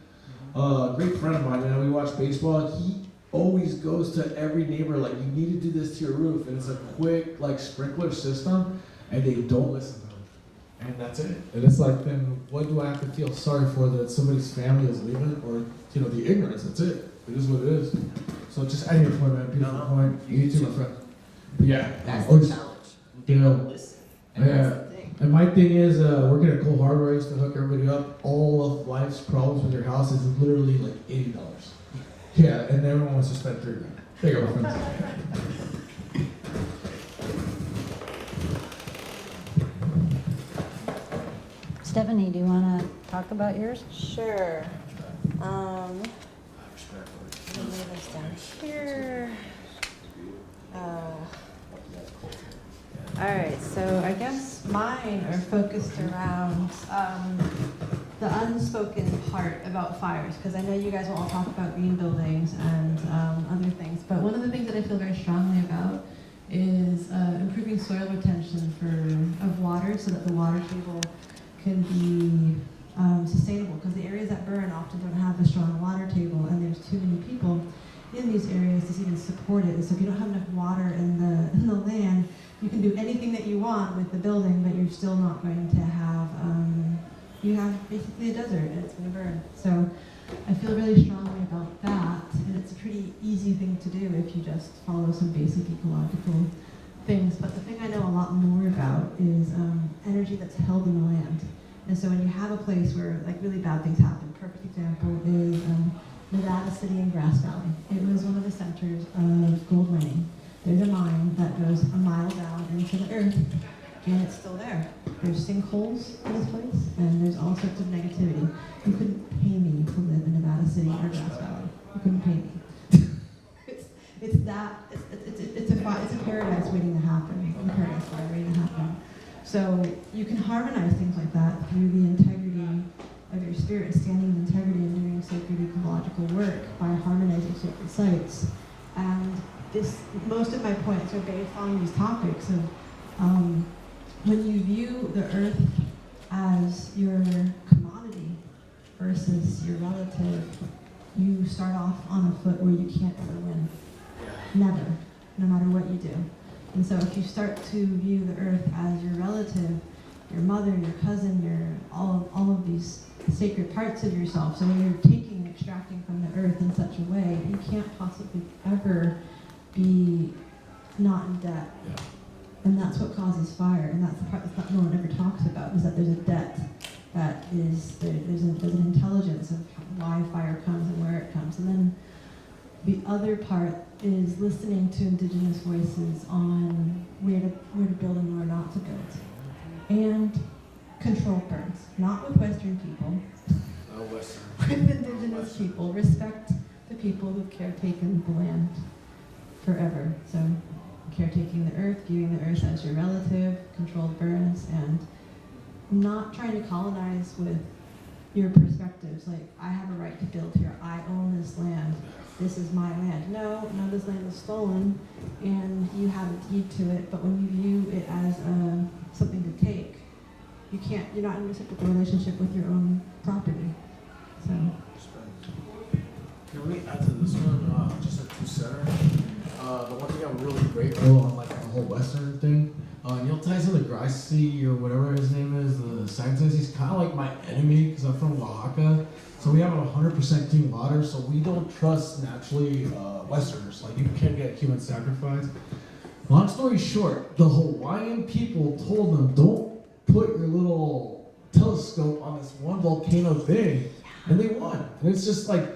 Great friend of mine, man. We watch baseball. He always goes to every neighbor, you need to do this to your roof. And it's a quick, sprinkler system, and they don't listen to him. And that's it. And it's then what do I have to feel sorry for that somebody's family is leaving, or the ignorance? That's it. It is what it is. So just adding your point, man. Beautiful point. You too, my friend. Yeah. That's the challenge. They don't listen. And that's the thing. And my thing is, working at Cole Hardware, I used to hook everybody up. All of life's problems with your house is literally $80. Yeah, and everyone wants to spend $3,000. There you go, my friends. Stephanie, do you want to talk about yours? Sure. Let me move this down here. All right, so I guess mine are focused around the unspoken part about fires, because I know you guys will all talk about green buildings and other things, but one of the things that I feel very strongly about is improving soil retention of water so that the water table can be sustainable, because the areas that burn often don't have a strong water table, and there's too many people in these areas to even support it. And so if you don't have enough water in the land, you can do anything that you want with the building, but you're still not going to have, you have basically a desert and it's going to burn. So I feel really strongly about that. and it's a pretty easy thing to do if you just follow some basic ecological things. But the thing I know a lot more about is energy that's held in the land. And so when you have a place where like really bad things happen, perfect example is Nevada City in Grass Valley. It was one of the centers of gold mining. There's a mine that goes a mile down into the earth, and it's still there. There's sinkholes in this place, and there's all sorts of negativity. You couldn't pay me to live in Nevada City or Grass Valley. You couldn't pay me. It's a paradise waiting to happen. A paradise fire waiting to happen. So you can harmonize things like that through the integrity of your spirit, standing in integrity and doing sacred ecological work by harmonizing sacred sites. And most of my points are based on these topics of when you view the earth as your commodity versus your relative, you start off on a foot where you can't ever win. Never, no matter what you do. And so if you start to view the earth as your relative, your mother, your cousin, all of these sacred parts of yourself, so when you're taking and extracting from the earth in such a way, you can't possibly ever be not in debt. Yeah. And that's what causes fire, and that's the part that no one ever talks about, is that there's a debt that is, there's an intelligence of why fire comes and where it comes. And then the other part is listening to indigenous voices on where to build and where not to build. And control burns, not with Western people, with indigenous people. Respect the people who've caretaken the land forever. So caretaking the earth, viewing the earth as your relative, controlled burns, and not trying to colonize with your perspectives. Like, I have a right to build here. I own this land. This is my land. No, this land is stolen, and you have a deed to it. But when you view it as something to take, you're not in a reciprocal relationship with your own property. So. Can we add to this one, just a two-center? The one thing I'm really grateful on, like, the whole Western thing, Neil Tyson Degrassi, or whatever his name is, the scientist, he's kind of like my enemy, because I'm from Oaxaca. So we have 100% clean water, so we don't trust naturally Westerners. Like, you can't get human sacrifice. Long story short, the Hawaiian people told them, don't put your little telescope on this one volcano thing, and they won. And it's just like,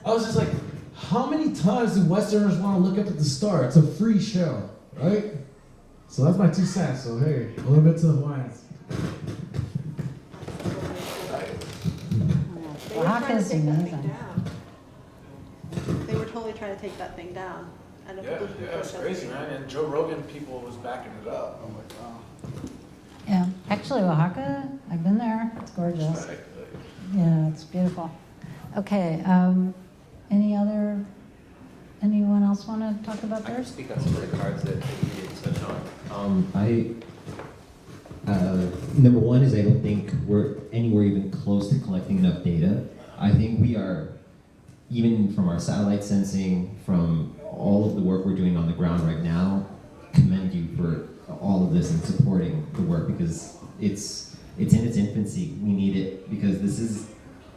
I was just like, how many times do Westerners want to look up at the star? It's a free show, right? So that's my 2 cents. So hey, a little bit to the Hawaiians. Oaxaca's amazing. They were totally trying to take that thing down. And Yeah, it's crazy, man. And Joe Rogan people was backing it up. I'm like, wow. Yeah, actually Oaxaca, I've been there. It's gorgeous. Yeah, it's beautiful. Okay, anyone else want to talk about I can theirs? speak on some of the cards that you did touch on. Number one is I don't think we're anywhere even close to collecting enough data. I think we are, even from our satellite sensing, from all of the work we're doing on the ground right now, commend you for all of this and supporting the work, because it's in its infancy. We need it, because this is,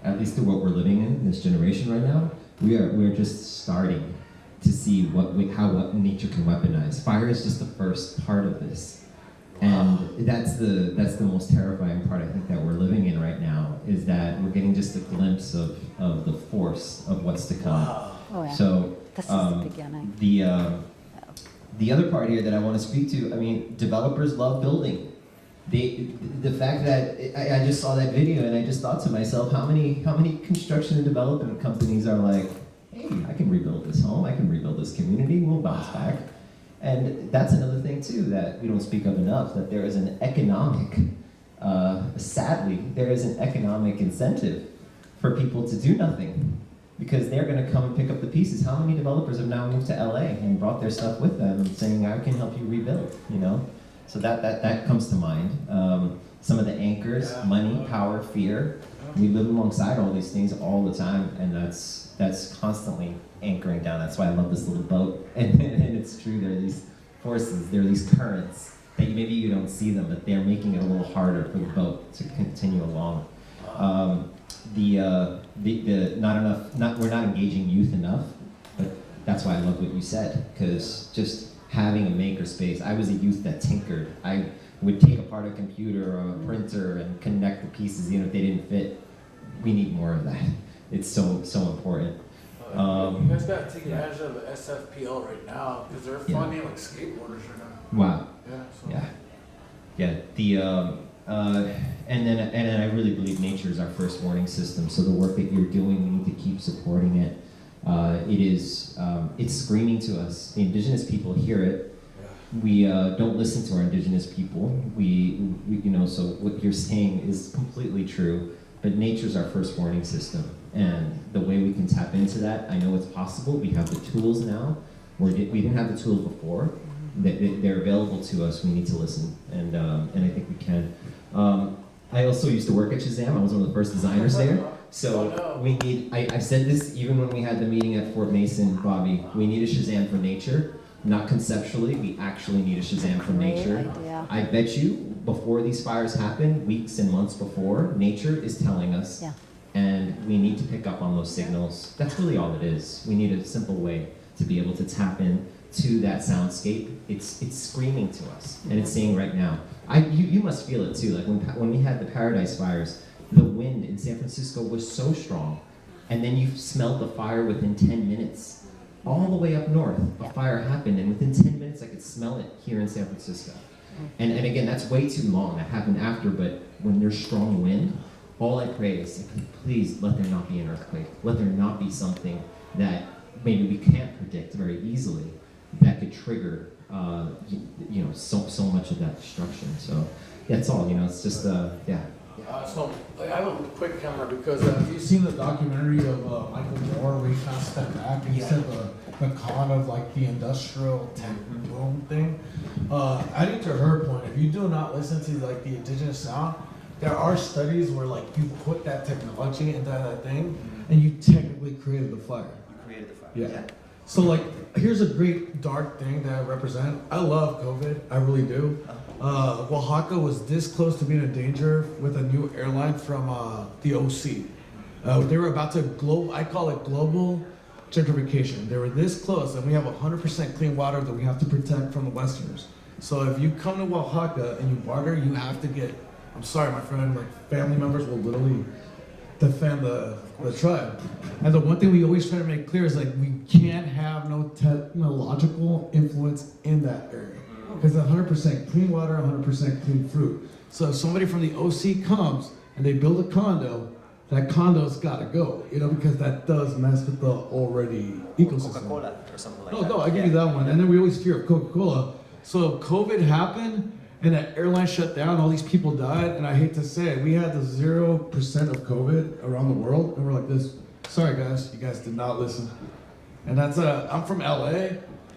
at least the world we're living in, this generation right now, we're just starting to see what nature can weaponize. Fire is just the first part of this. And that's the most terrifying part, I think, that we're living in right now, is that we're getting just a glimpse of the force of what's to come. Oh, yeah. So This is the beginning. The other part here that I want to speak to, I mean, developers love building. The fact that I just saw that video and I just thought to myself, how many construction and development companies are like, hey, I can rebuild this home, I can rebuild this community, we'll bounce back. And that's another thing too that we don't speak of enough, that there is an economic, sadly, there is an economic incentive for people to do nothing, because they're going to come and pick up the pieces. How many developers have now moved to LA and brought their stuff with them and saying, I can help you rebuild, you know? So that comes to mind. Some of the anchors, money, power, fear. We live alongside all these things all the time, and that's constantly anchoring down. That's why I love this little boat. And it's true, there are these forces, there are these currents that maybe you don't see them, but they're making it a little harder for the boat to continue along. We're not engaging youth enough that's why I love what you said, because just having a maker space. I was a youth that tinkered. I would take apart a computer or a printer and connect the pieces, if they didn't fit. We need more of that. It's so important. You guys gotta take advantage of the SFPL right now, because they're funding like skateboarders right now. Wow. Yeah, so. Yeah. And then I really believe nature is our first warning system. So the work that you're doing, we need to keep supporting it. It's screaming to us. The indigenous people hear it. We don't listen to our indigenous people. So what you're saying is completely true. But nature's our first warning system, and the way we can tap into that, I know it's possible. We have the tools now. We didn't have the tools before. They're available to us. We need to listen, and I think we can. I also used to work at Shazam. I was one of the first designers there. So we need. I said this even when we had the meeting at Fort Mason, Bobby. We need a Shazam for nature. Not conceptually, we actually need a Shazam for nature. I bet you before these fires happen, weeks and months before, nature is telling us, and we need to pick up on those signals. That's really all it is. We need a simple way to be able to tap in to that soundscape. It's screaming to us, and it's saying right now. You must feel it too. Like when we had the Paradise fires, the wind in San Francisco was so strong, and then you smelled the fire within 10 minutes. All the way up north, a fire happened, and within 10 minutes I could smell it here in San Francisco. And again, that's way too long. That happened after, but when there's strong wind, all I pray is, please let there not be an earthquake. Let there not be something that maybe we can't predict very easily that could trigger, so much of that destruction. So that's all. It's just yeah. So I have a quick camera because have you seen the documentary of Michael Moore where he kind of stepped back and he said the con of like the industrial tech boom thing? Adding to her point, if you do not listen to like the indigenous sound, there are studies where like you put that technology into that thing and you technically created the fire. You created the fire. Yeah. So like, here's a great dark thing that I represent. I love COVID, I really do. Oaxaca was this close to being in danger with a new airline from the OC. They were about to I call it global gentrification. They were this close, and we have 100% clean water that we have to protect from the Westerners. So if you come to Oaxaca and you barter, you have to get, I'm sorry, my friend, like family members will literally defend the tribe. And the one thing we always try to make clear is like we can't have no technological influence in that area. Because 100% clean water, 100% clean fruit. So if somebody from the OC comes and they build a condo, that condo's gotta go, because that does mess with the already ecosystem. Coca-Cola or something like that. that. No, I give you that one. And then we always fear of Coca-Cola. So COVID happened and that airline shut down, all these people died, and I hate to say it, we had the 0% of COVID around the world, and we're like this, sorry guys, you guys did not listen. And that's, I'm from LA,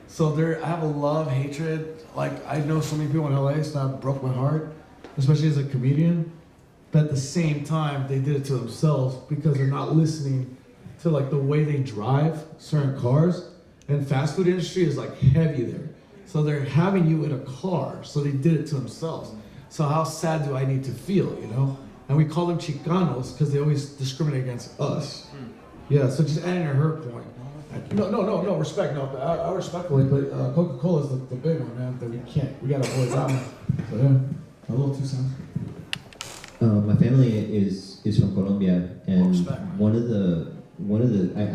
so I have a love, hatred. Like, I know so many people in LA, so that broke my heart, especially as a comedian. But at the same time, they did it to themselves because they're not listening to like the way they drive certain cars. And fast food industry is like heavy there. So they're having you in a car, so they did it to themselves. So how sad do I need to feel, And we call them Chicanos because they always discriminate against us. Yeah, so just adding to her point. No, respect. No, I respectfully, but Coca-Cola is the big one, man, that we gotta avoid that one. So yeah, a little 2 cents. My family is from Colombia, and one of the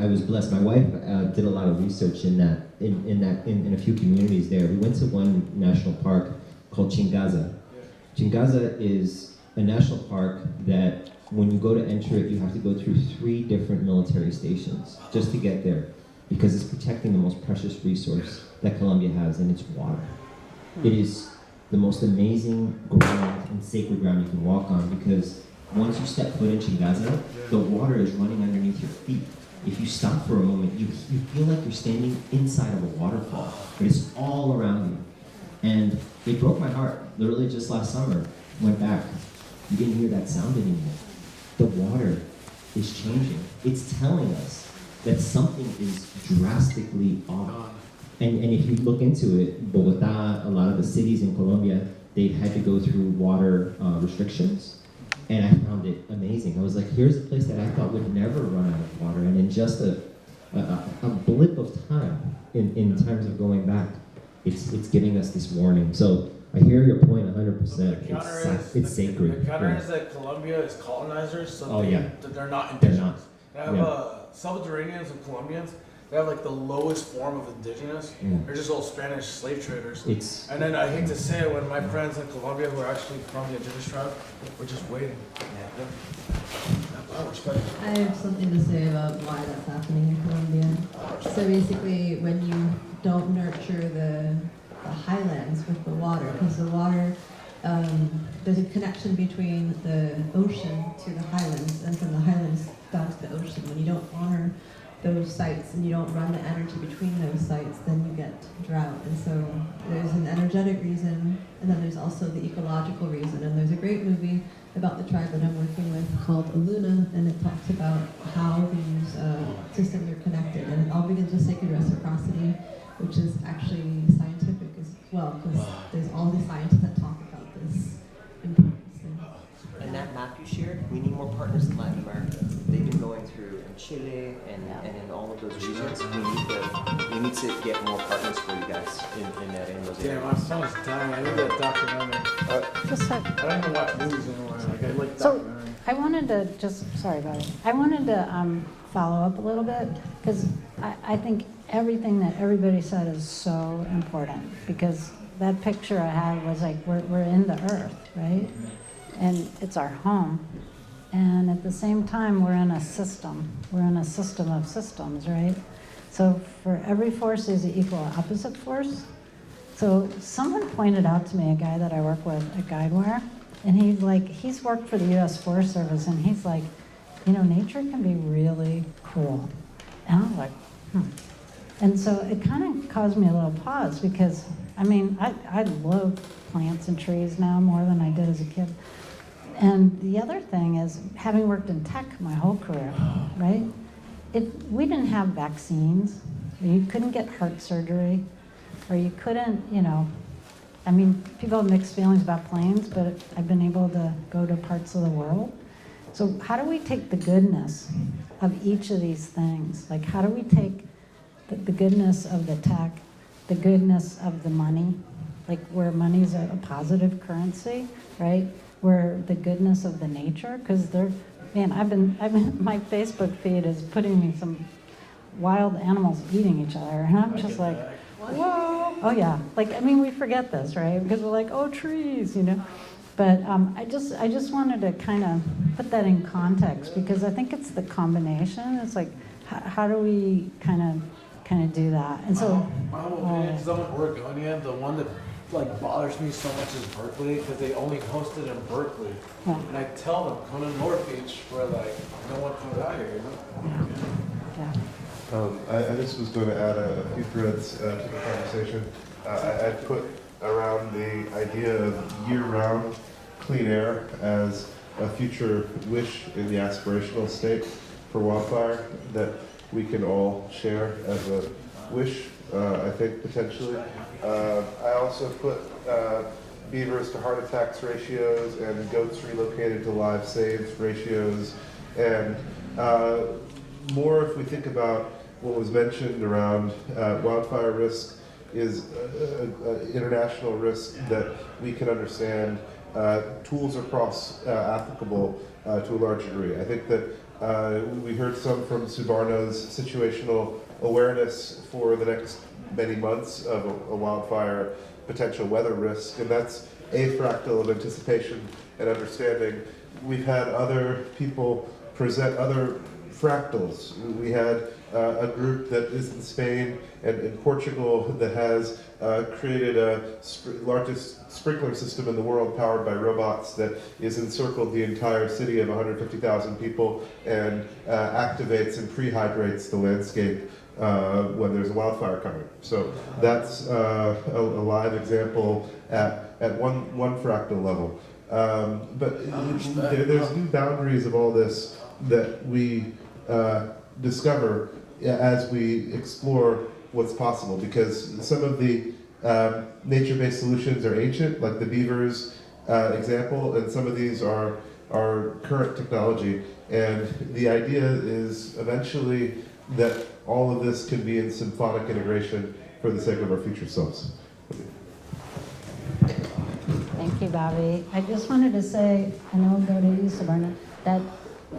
I was blessed. My wife did a lot of research in a few communities there. We went to one national park called Chingaza. Chingaza is a national park that when you go to enter it, you have to go through 3 different military stations just to get there, because it's protecting the most precious resource that Colombia has, and it's water. It is the most amazing ground and sacred ground you can walk on, because once you step foot in Chingaza, the water is running underneath your feet. If you stop for a moment, you feel like you're standing inside of a waterfall, but it's all around you. And it broke my heart. Literally just last summer, went back. You didn't hear that sound anymore. The water is changing. It's telling us that something is drastically off. And if you look into it, Bogota, a lot of the cities in Colombia, they've had to go through water restrictions. And I found it amazing. I was like, here's a place that I thought would never run out of water. And in just a a blip of time in terms of going back. It's giving us this warning. So I hear your point 100%. It's sacred. The counter Yeah. is that Colombia is colonizers, so Oh, yeah. they're not They're indigenous. not. They have Yeah. Salvadoranians and Colombians. They have like the lowest form of indigenous. Mm. They're just all Spanish slave traders. It's And then I hate to say it, when my friends in Colombia who are actually from the indigenous tribe, we're just waiting. Yeah. I respect it. I have something to say about why that's happening in Colombia. So basically, when you don't nurture the highlands with the water, because the water, there's a connection between the ocean to the highlands, and from the highlands down to the ocean. When you don't honor those sites and you don't run the energy between those sites, then you get drought. And so there's an energetic reason, and then there's also the ecological reason. And there's a great movie about the tribe that I'm working with called Aluna, and it talks about how these systems are connected. And it all begins with sacred reciprocity, which is actually scientific as well, because there's all these scientists that talk about this importance. And that map you shared, we need more partners in Latin America. They've been going through in Chile and in all of those regions. We need to get more partners for you guys in those Yeah, areas. my son's dying. I need that documentary. Just a, I don't even watch movies anymore. Like, I like So- documentaries. I wanted to just, sorry about it. I wanted to follow up a little bit, because I think everything that everybody said is so important, because that picture I had was like, we're in the earth, right? And it's our home. And at the same time, we're in a system. We're in a system of systems, right? So for every force, there's an equal opposite force. So someone pointed out to me, a guy that I work with at Guidewire, and he's worked for the U.S. Forest Service, and he's like, nature can be really cruel. And I was like, And so it kind of caused me a little pause, because, I love plants and trees now more than I did as a kid. And the other thing is, having worked in tech my whole career, right? We didn't have vaccines, or you couldn't get heart surgery, or you couldn't, people have mixed feelings about planes, but I've been able to go to parts of the world. So how do we take the goodness of each of these things? Like, how do we take the goodness of the tech, the goodness of the money, like where money's a positive currency, right? Where the goodness of the nature, because my Facebook feed is putting me some wild animals eating each other, and I'm just like, whoa, oh yeah, we forget this, right? Because we're like, oh, trees, But I just wanted to kind of put that in context, because I think it's the combination. It's like, how do we kind of do that? And so, My whole opinion is I'm an Oregonian. The one that bothers me so much is Berkeley, because they only host it in Berkeley. Yeah. And I tell them, come to North Beach, where no one comes out here. yeah. I just was going to add a few threads to the conversation. I put around the idea of year-round clean air as a future wish in the aspirational state for wildfire that we can all share as a wish, I think, potentially. I also put beavers to heart attacks ratios and goats relocated to live saved ratios, and more if we think about what was mentioned around wildfire risk is international risk that we can understand. Tools are applicable to a large degree. I think that we heard some from Subarno's situational awareness for the next many months of a wildfire potential weather risk, and that's a fractal of anticipation and understanding. We've had other people present other fractals. We had a group that is in Spain and in Portugal that has created a largest sprinkler system in the world powered by robots that is encircled the entire city of 150,000 people and activates and prehydrates the landscape when there's a wildfire coming. So that's a live example at one fractal level. But there's new boundaries of all this that we discover as we explore what's possible, because some of the nature-based solutions are ancient, like the beavers example, and some of these are current technology. And the idea is eventually that all of this can be in symphonic integration for the sake of our future selves. Thank you, Bobby. I just wanted to say, and then we'll go to you, Sabrina, that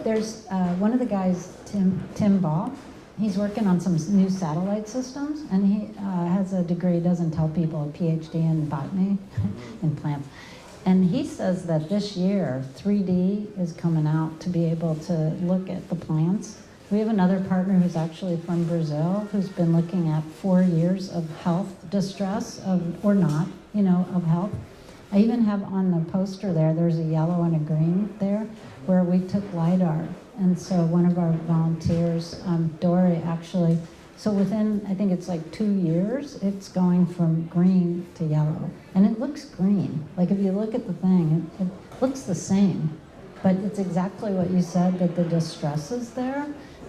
there's one of the guys, Tim Ball, he's working on some new satellite systems, and he has a degree, doesn't tell people, a PhD in botany, in plants. And he says that this year, 3D is coming out to be able to look at the plants. We have another partner who's actually from Brazil, who's been looking at 4 years of health distress, or not, of health. I even have on the poster there's a yellow and a green there, where we took LiDAR. And so one of our volunteers, Dory, actually, so within, I think it's like 2 years, it's going from green to yellow. And it looks green. Like if you look at the thing, it looks the same. But it's exactly what you said, that the distress is there.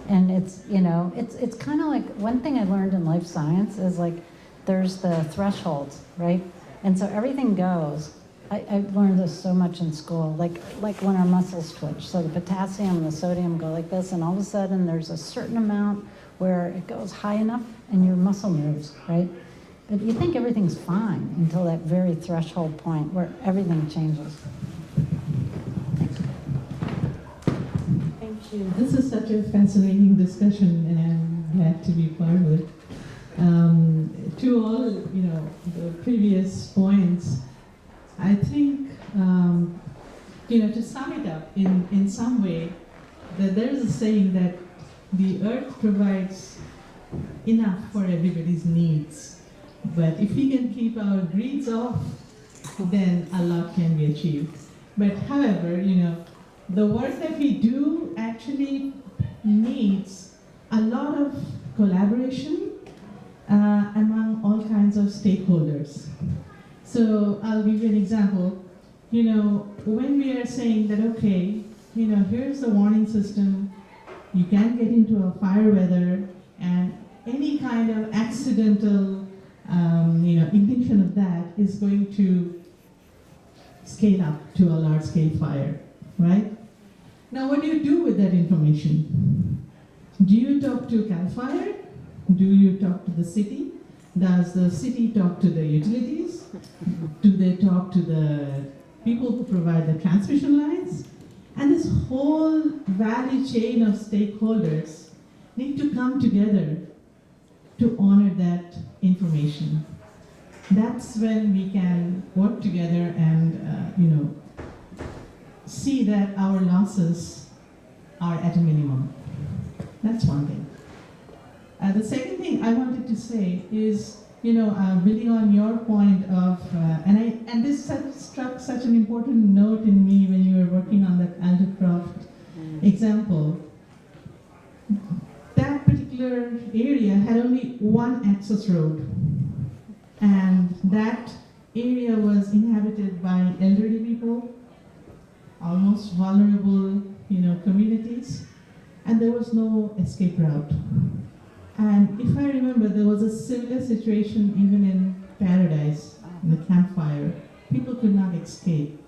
And it's, it's kind of like, one thing I learned in life science is like, there's the thresholds, right? And so everything goes. I've learned this so much in school, like when our muscles twitch. So the potassium and the sodium go like this, and all of a sudden there's a certain amount where it goes high enough and your muscle moves, right? But you think everything's fine until that very threshold point where everything changes. Thank you. This is such a fascinating discussion, and I'm glad to be part of it. To all, the previous points, I think, to sum it up in some way, that there's a saying that the earth provides enough for everybody's needs. But if we can keep our greeds off, then a lot can be achieved. But however, the work that we do actually needs a lot of collaboration among all kinds of stakeholders. So I'll give you an example. When we are saying that, okay, here's the warning system, you can get into a fire weather, and any kind of accidental, ignition of that is going to scale up to a large-scale fire, right? Now, what do you do with that information? Do you talk to CAL FIRE? Do you talk to the city? Does the city talk to the utilities? Do they talk to the people who provide the transmission lines? And this whole value chain of stakeholders need to come together to honor that information. That's when we can work together and, see that our losses are at a minimum. That's one thing. The second thing I wanted to say is, building on your point of, and this struck such an important note in me when you were working on that Aldercroft example. That particular area had only one access road, and that area was inhabited by elderly people, almost vulnerable, communities, and there was no escape route. And if I remember, there was a similar situation even in Paradise, in the campfire. People could not escape.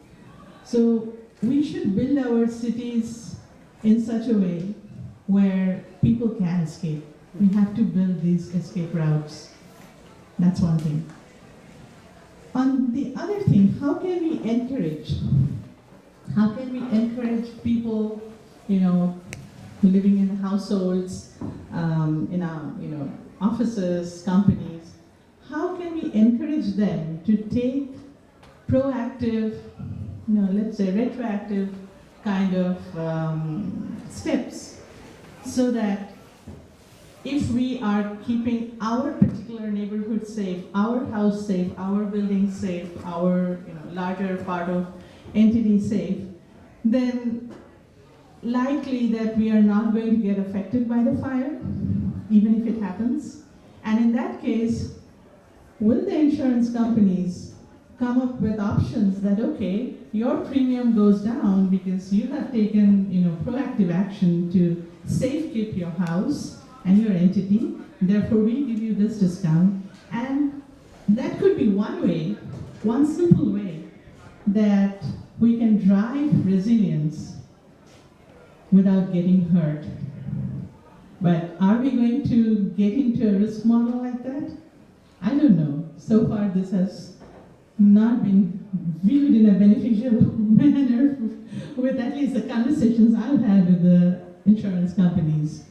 So we should build our cities in such a way where people can escape. We have to build these escape routes. That's one thing. On the other thing, how can we encourage people, living in households, in our, offices, companies? How can we encourage them to take proactive, let's say retroactive kind of steps, so that if we are keeping our particular neighborhood safe, our house safe, our building safe, our larger part of entity safe, then likely that we are not going to get affected by the fire, even if it happens. And in that case, will the insurance companies come up with options that, okay, your premium goes down because you have taken, proactive action to safekeep your house and your entity, therefore we give you this discount. And that could be one way, one simple way, that we can drive resilience without getting hurt. But are we going to get into a risk model like that? I don't know. So far, this has not been viewed in a beneficial manner with at least the conversations I've had with the insurance companies.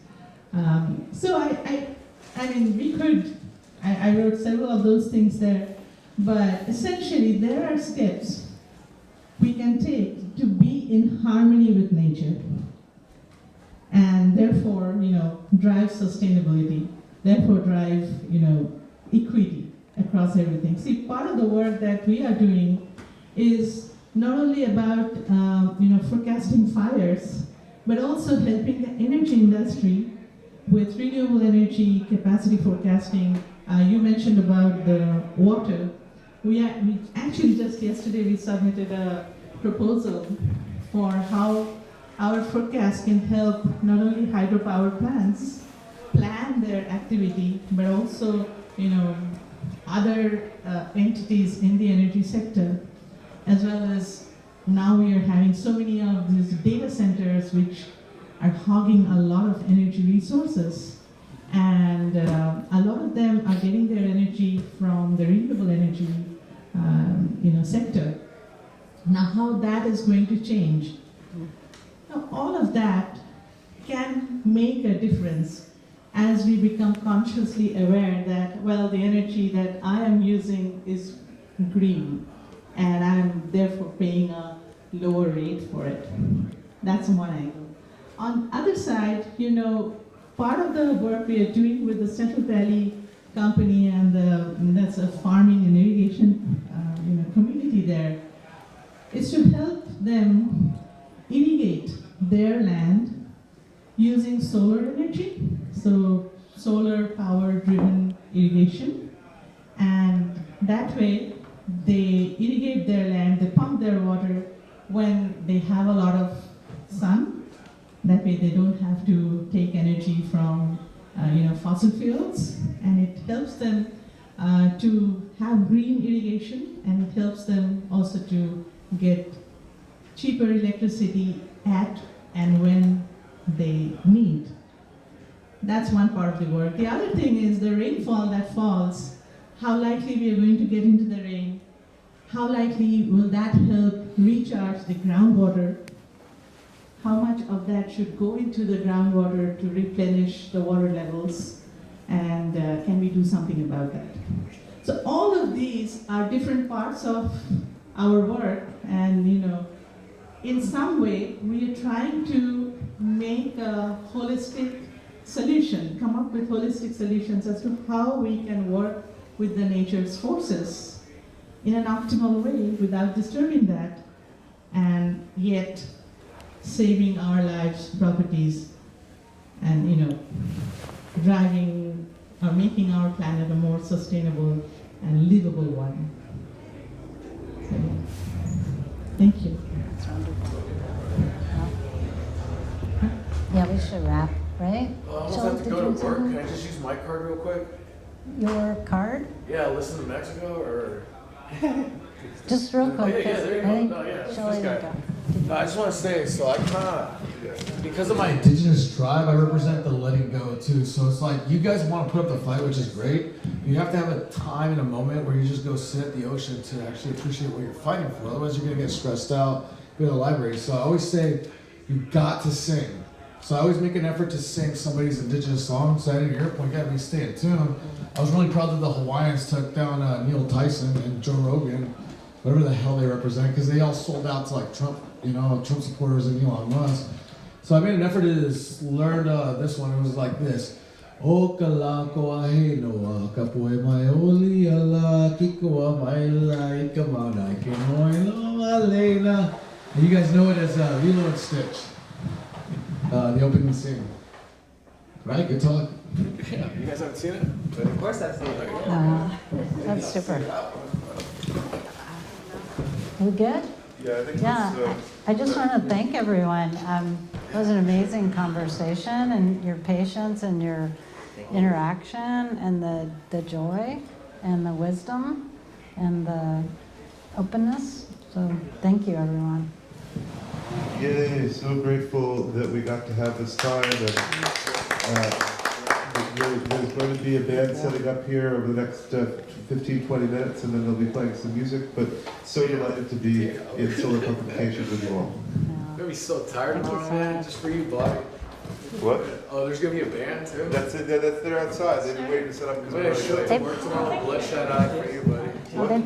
So I mean, we could, I wrote several of those things there, but essentially there are steps we can take to be in harmony with nature and therefore, drive sustainability, therefore drive, equity across everything. See, part of the work that we are doing is not only about, forecasting fires, but also helping the energy industry with renewable energy capacity forecasting. You mentioned about the water. We actually just yesterday we submitted a proposal for how our forecast can help not only hydropower plants plan their activity, but also other entities in the energy sector, as well as now we are having so many of these data centers which are hogging a lot of energy resources, and a lot of them are getting their energy from the renewable energy sector. Now how that is going to change. Now, all of that can make a difference as we become consciously aware that, well, the energy that I am using is green, and I'm therefore paying a lower rate for it. That's one angle. On the other side, part of the work we are doing with the Central Valley company and that's a farming and irrigation community there, is to help them irrigate their land using solar energy, so solar power driven irrigation, and that way they irrigate their land, they pump their water when they have a lot of sun. That way they don't have to take energy from fossil fuels, and it helps them to have green irrigation, and it helps them also to get cheaper electricity at and when they need. That's one part of the work. The other thing is the rainfall that falls, how likely we are going to get into the rain, how likely will that help recharge the groundwater, how much of that should go into the groundwater to replenish the water levels, and can we do something about that? So all of these are different parts of our work, and in some way we are trying to make a holistic solution, come up with holistic solutions as to how we can work with the nature's forces in an optimal way without disturbing that, and yet saving our lives, properties, and driving or making our planet a more sustainable and livable one. So, thank you. That's wonderful. Yeah, we should wrap, right? I almost So, have to did go you to have work. something? Can I just use my card real quick? Your card? Yeah, listen to Mexico or. Just real Oh, yeah, quick. yeah, there you go. Ready? No, yeah, Shall this I guy. go? No, I just want to say, so I kind of, because of my indigenous tribe, I represent the letting go too. So it's like, you guys want to put up the fight, which is great. You have to have a time and a moment where you just go sit at the ocean to actually appreciate what you're fighting for. Otherwise, you're going to get stressed out, go to the library. So I always say, you got to sing. So I always make an effort to sing somebody's indigenous song. So at your point, got me stay in tune. I was really proud that the Hawaiians took down Neil Tyson and Joe Rogan, whatever the hell they represent, because they all sold out to like Trump, Trump supporters and Elon Musk. So I made an effort to learn this one. It was like this. O kalako aheno kapoe mai oli ala kikoa mai lai kamana kenoi lo alena. And you guys know it as Lilo and Stitch, the opening scene. Right? Good talk. Yeah. You guys haven't seen it? But of course I've seen it. That's super. We good? Yeah, I think Yeah, it's, I just want to thank everyone. It was an amazing conversation, and your patience and your interaction and the joy and the wisdom and the openness. So thank you, everyone. Yay, so grateful that we got to have this time. And there's going to be a band setting up here over the next 15, 20 minutes, and then they'll be playing some music. But so delighted to be in Solarpunkification with you all. I'm gonna be so tired tomorrow, man, just for you, Bobby. What? Oh, there's gonna be a band too? That's it. They're outside. They've been waiting to set up. I'm gonna show you to work tomorrow with bloodshot eye for you, buddy. Well, then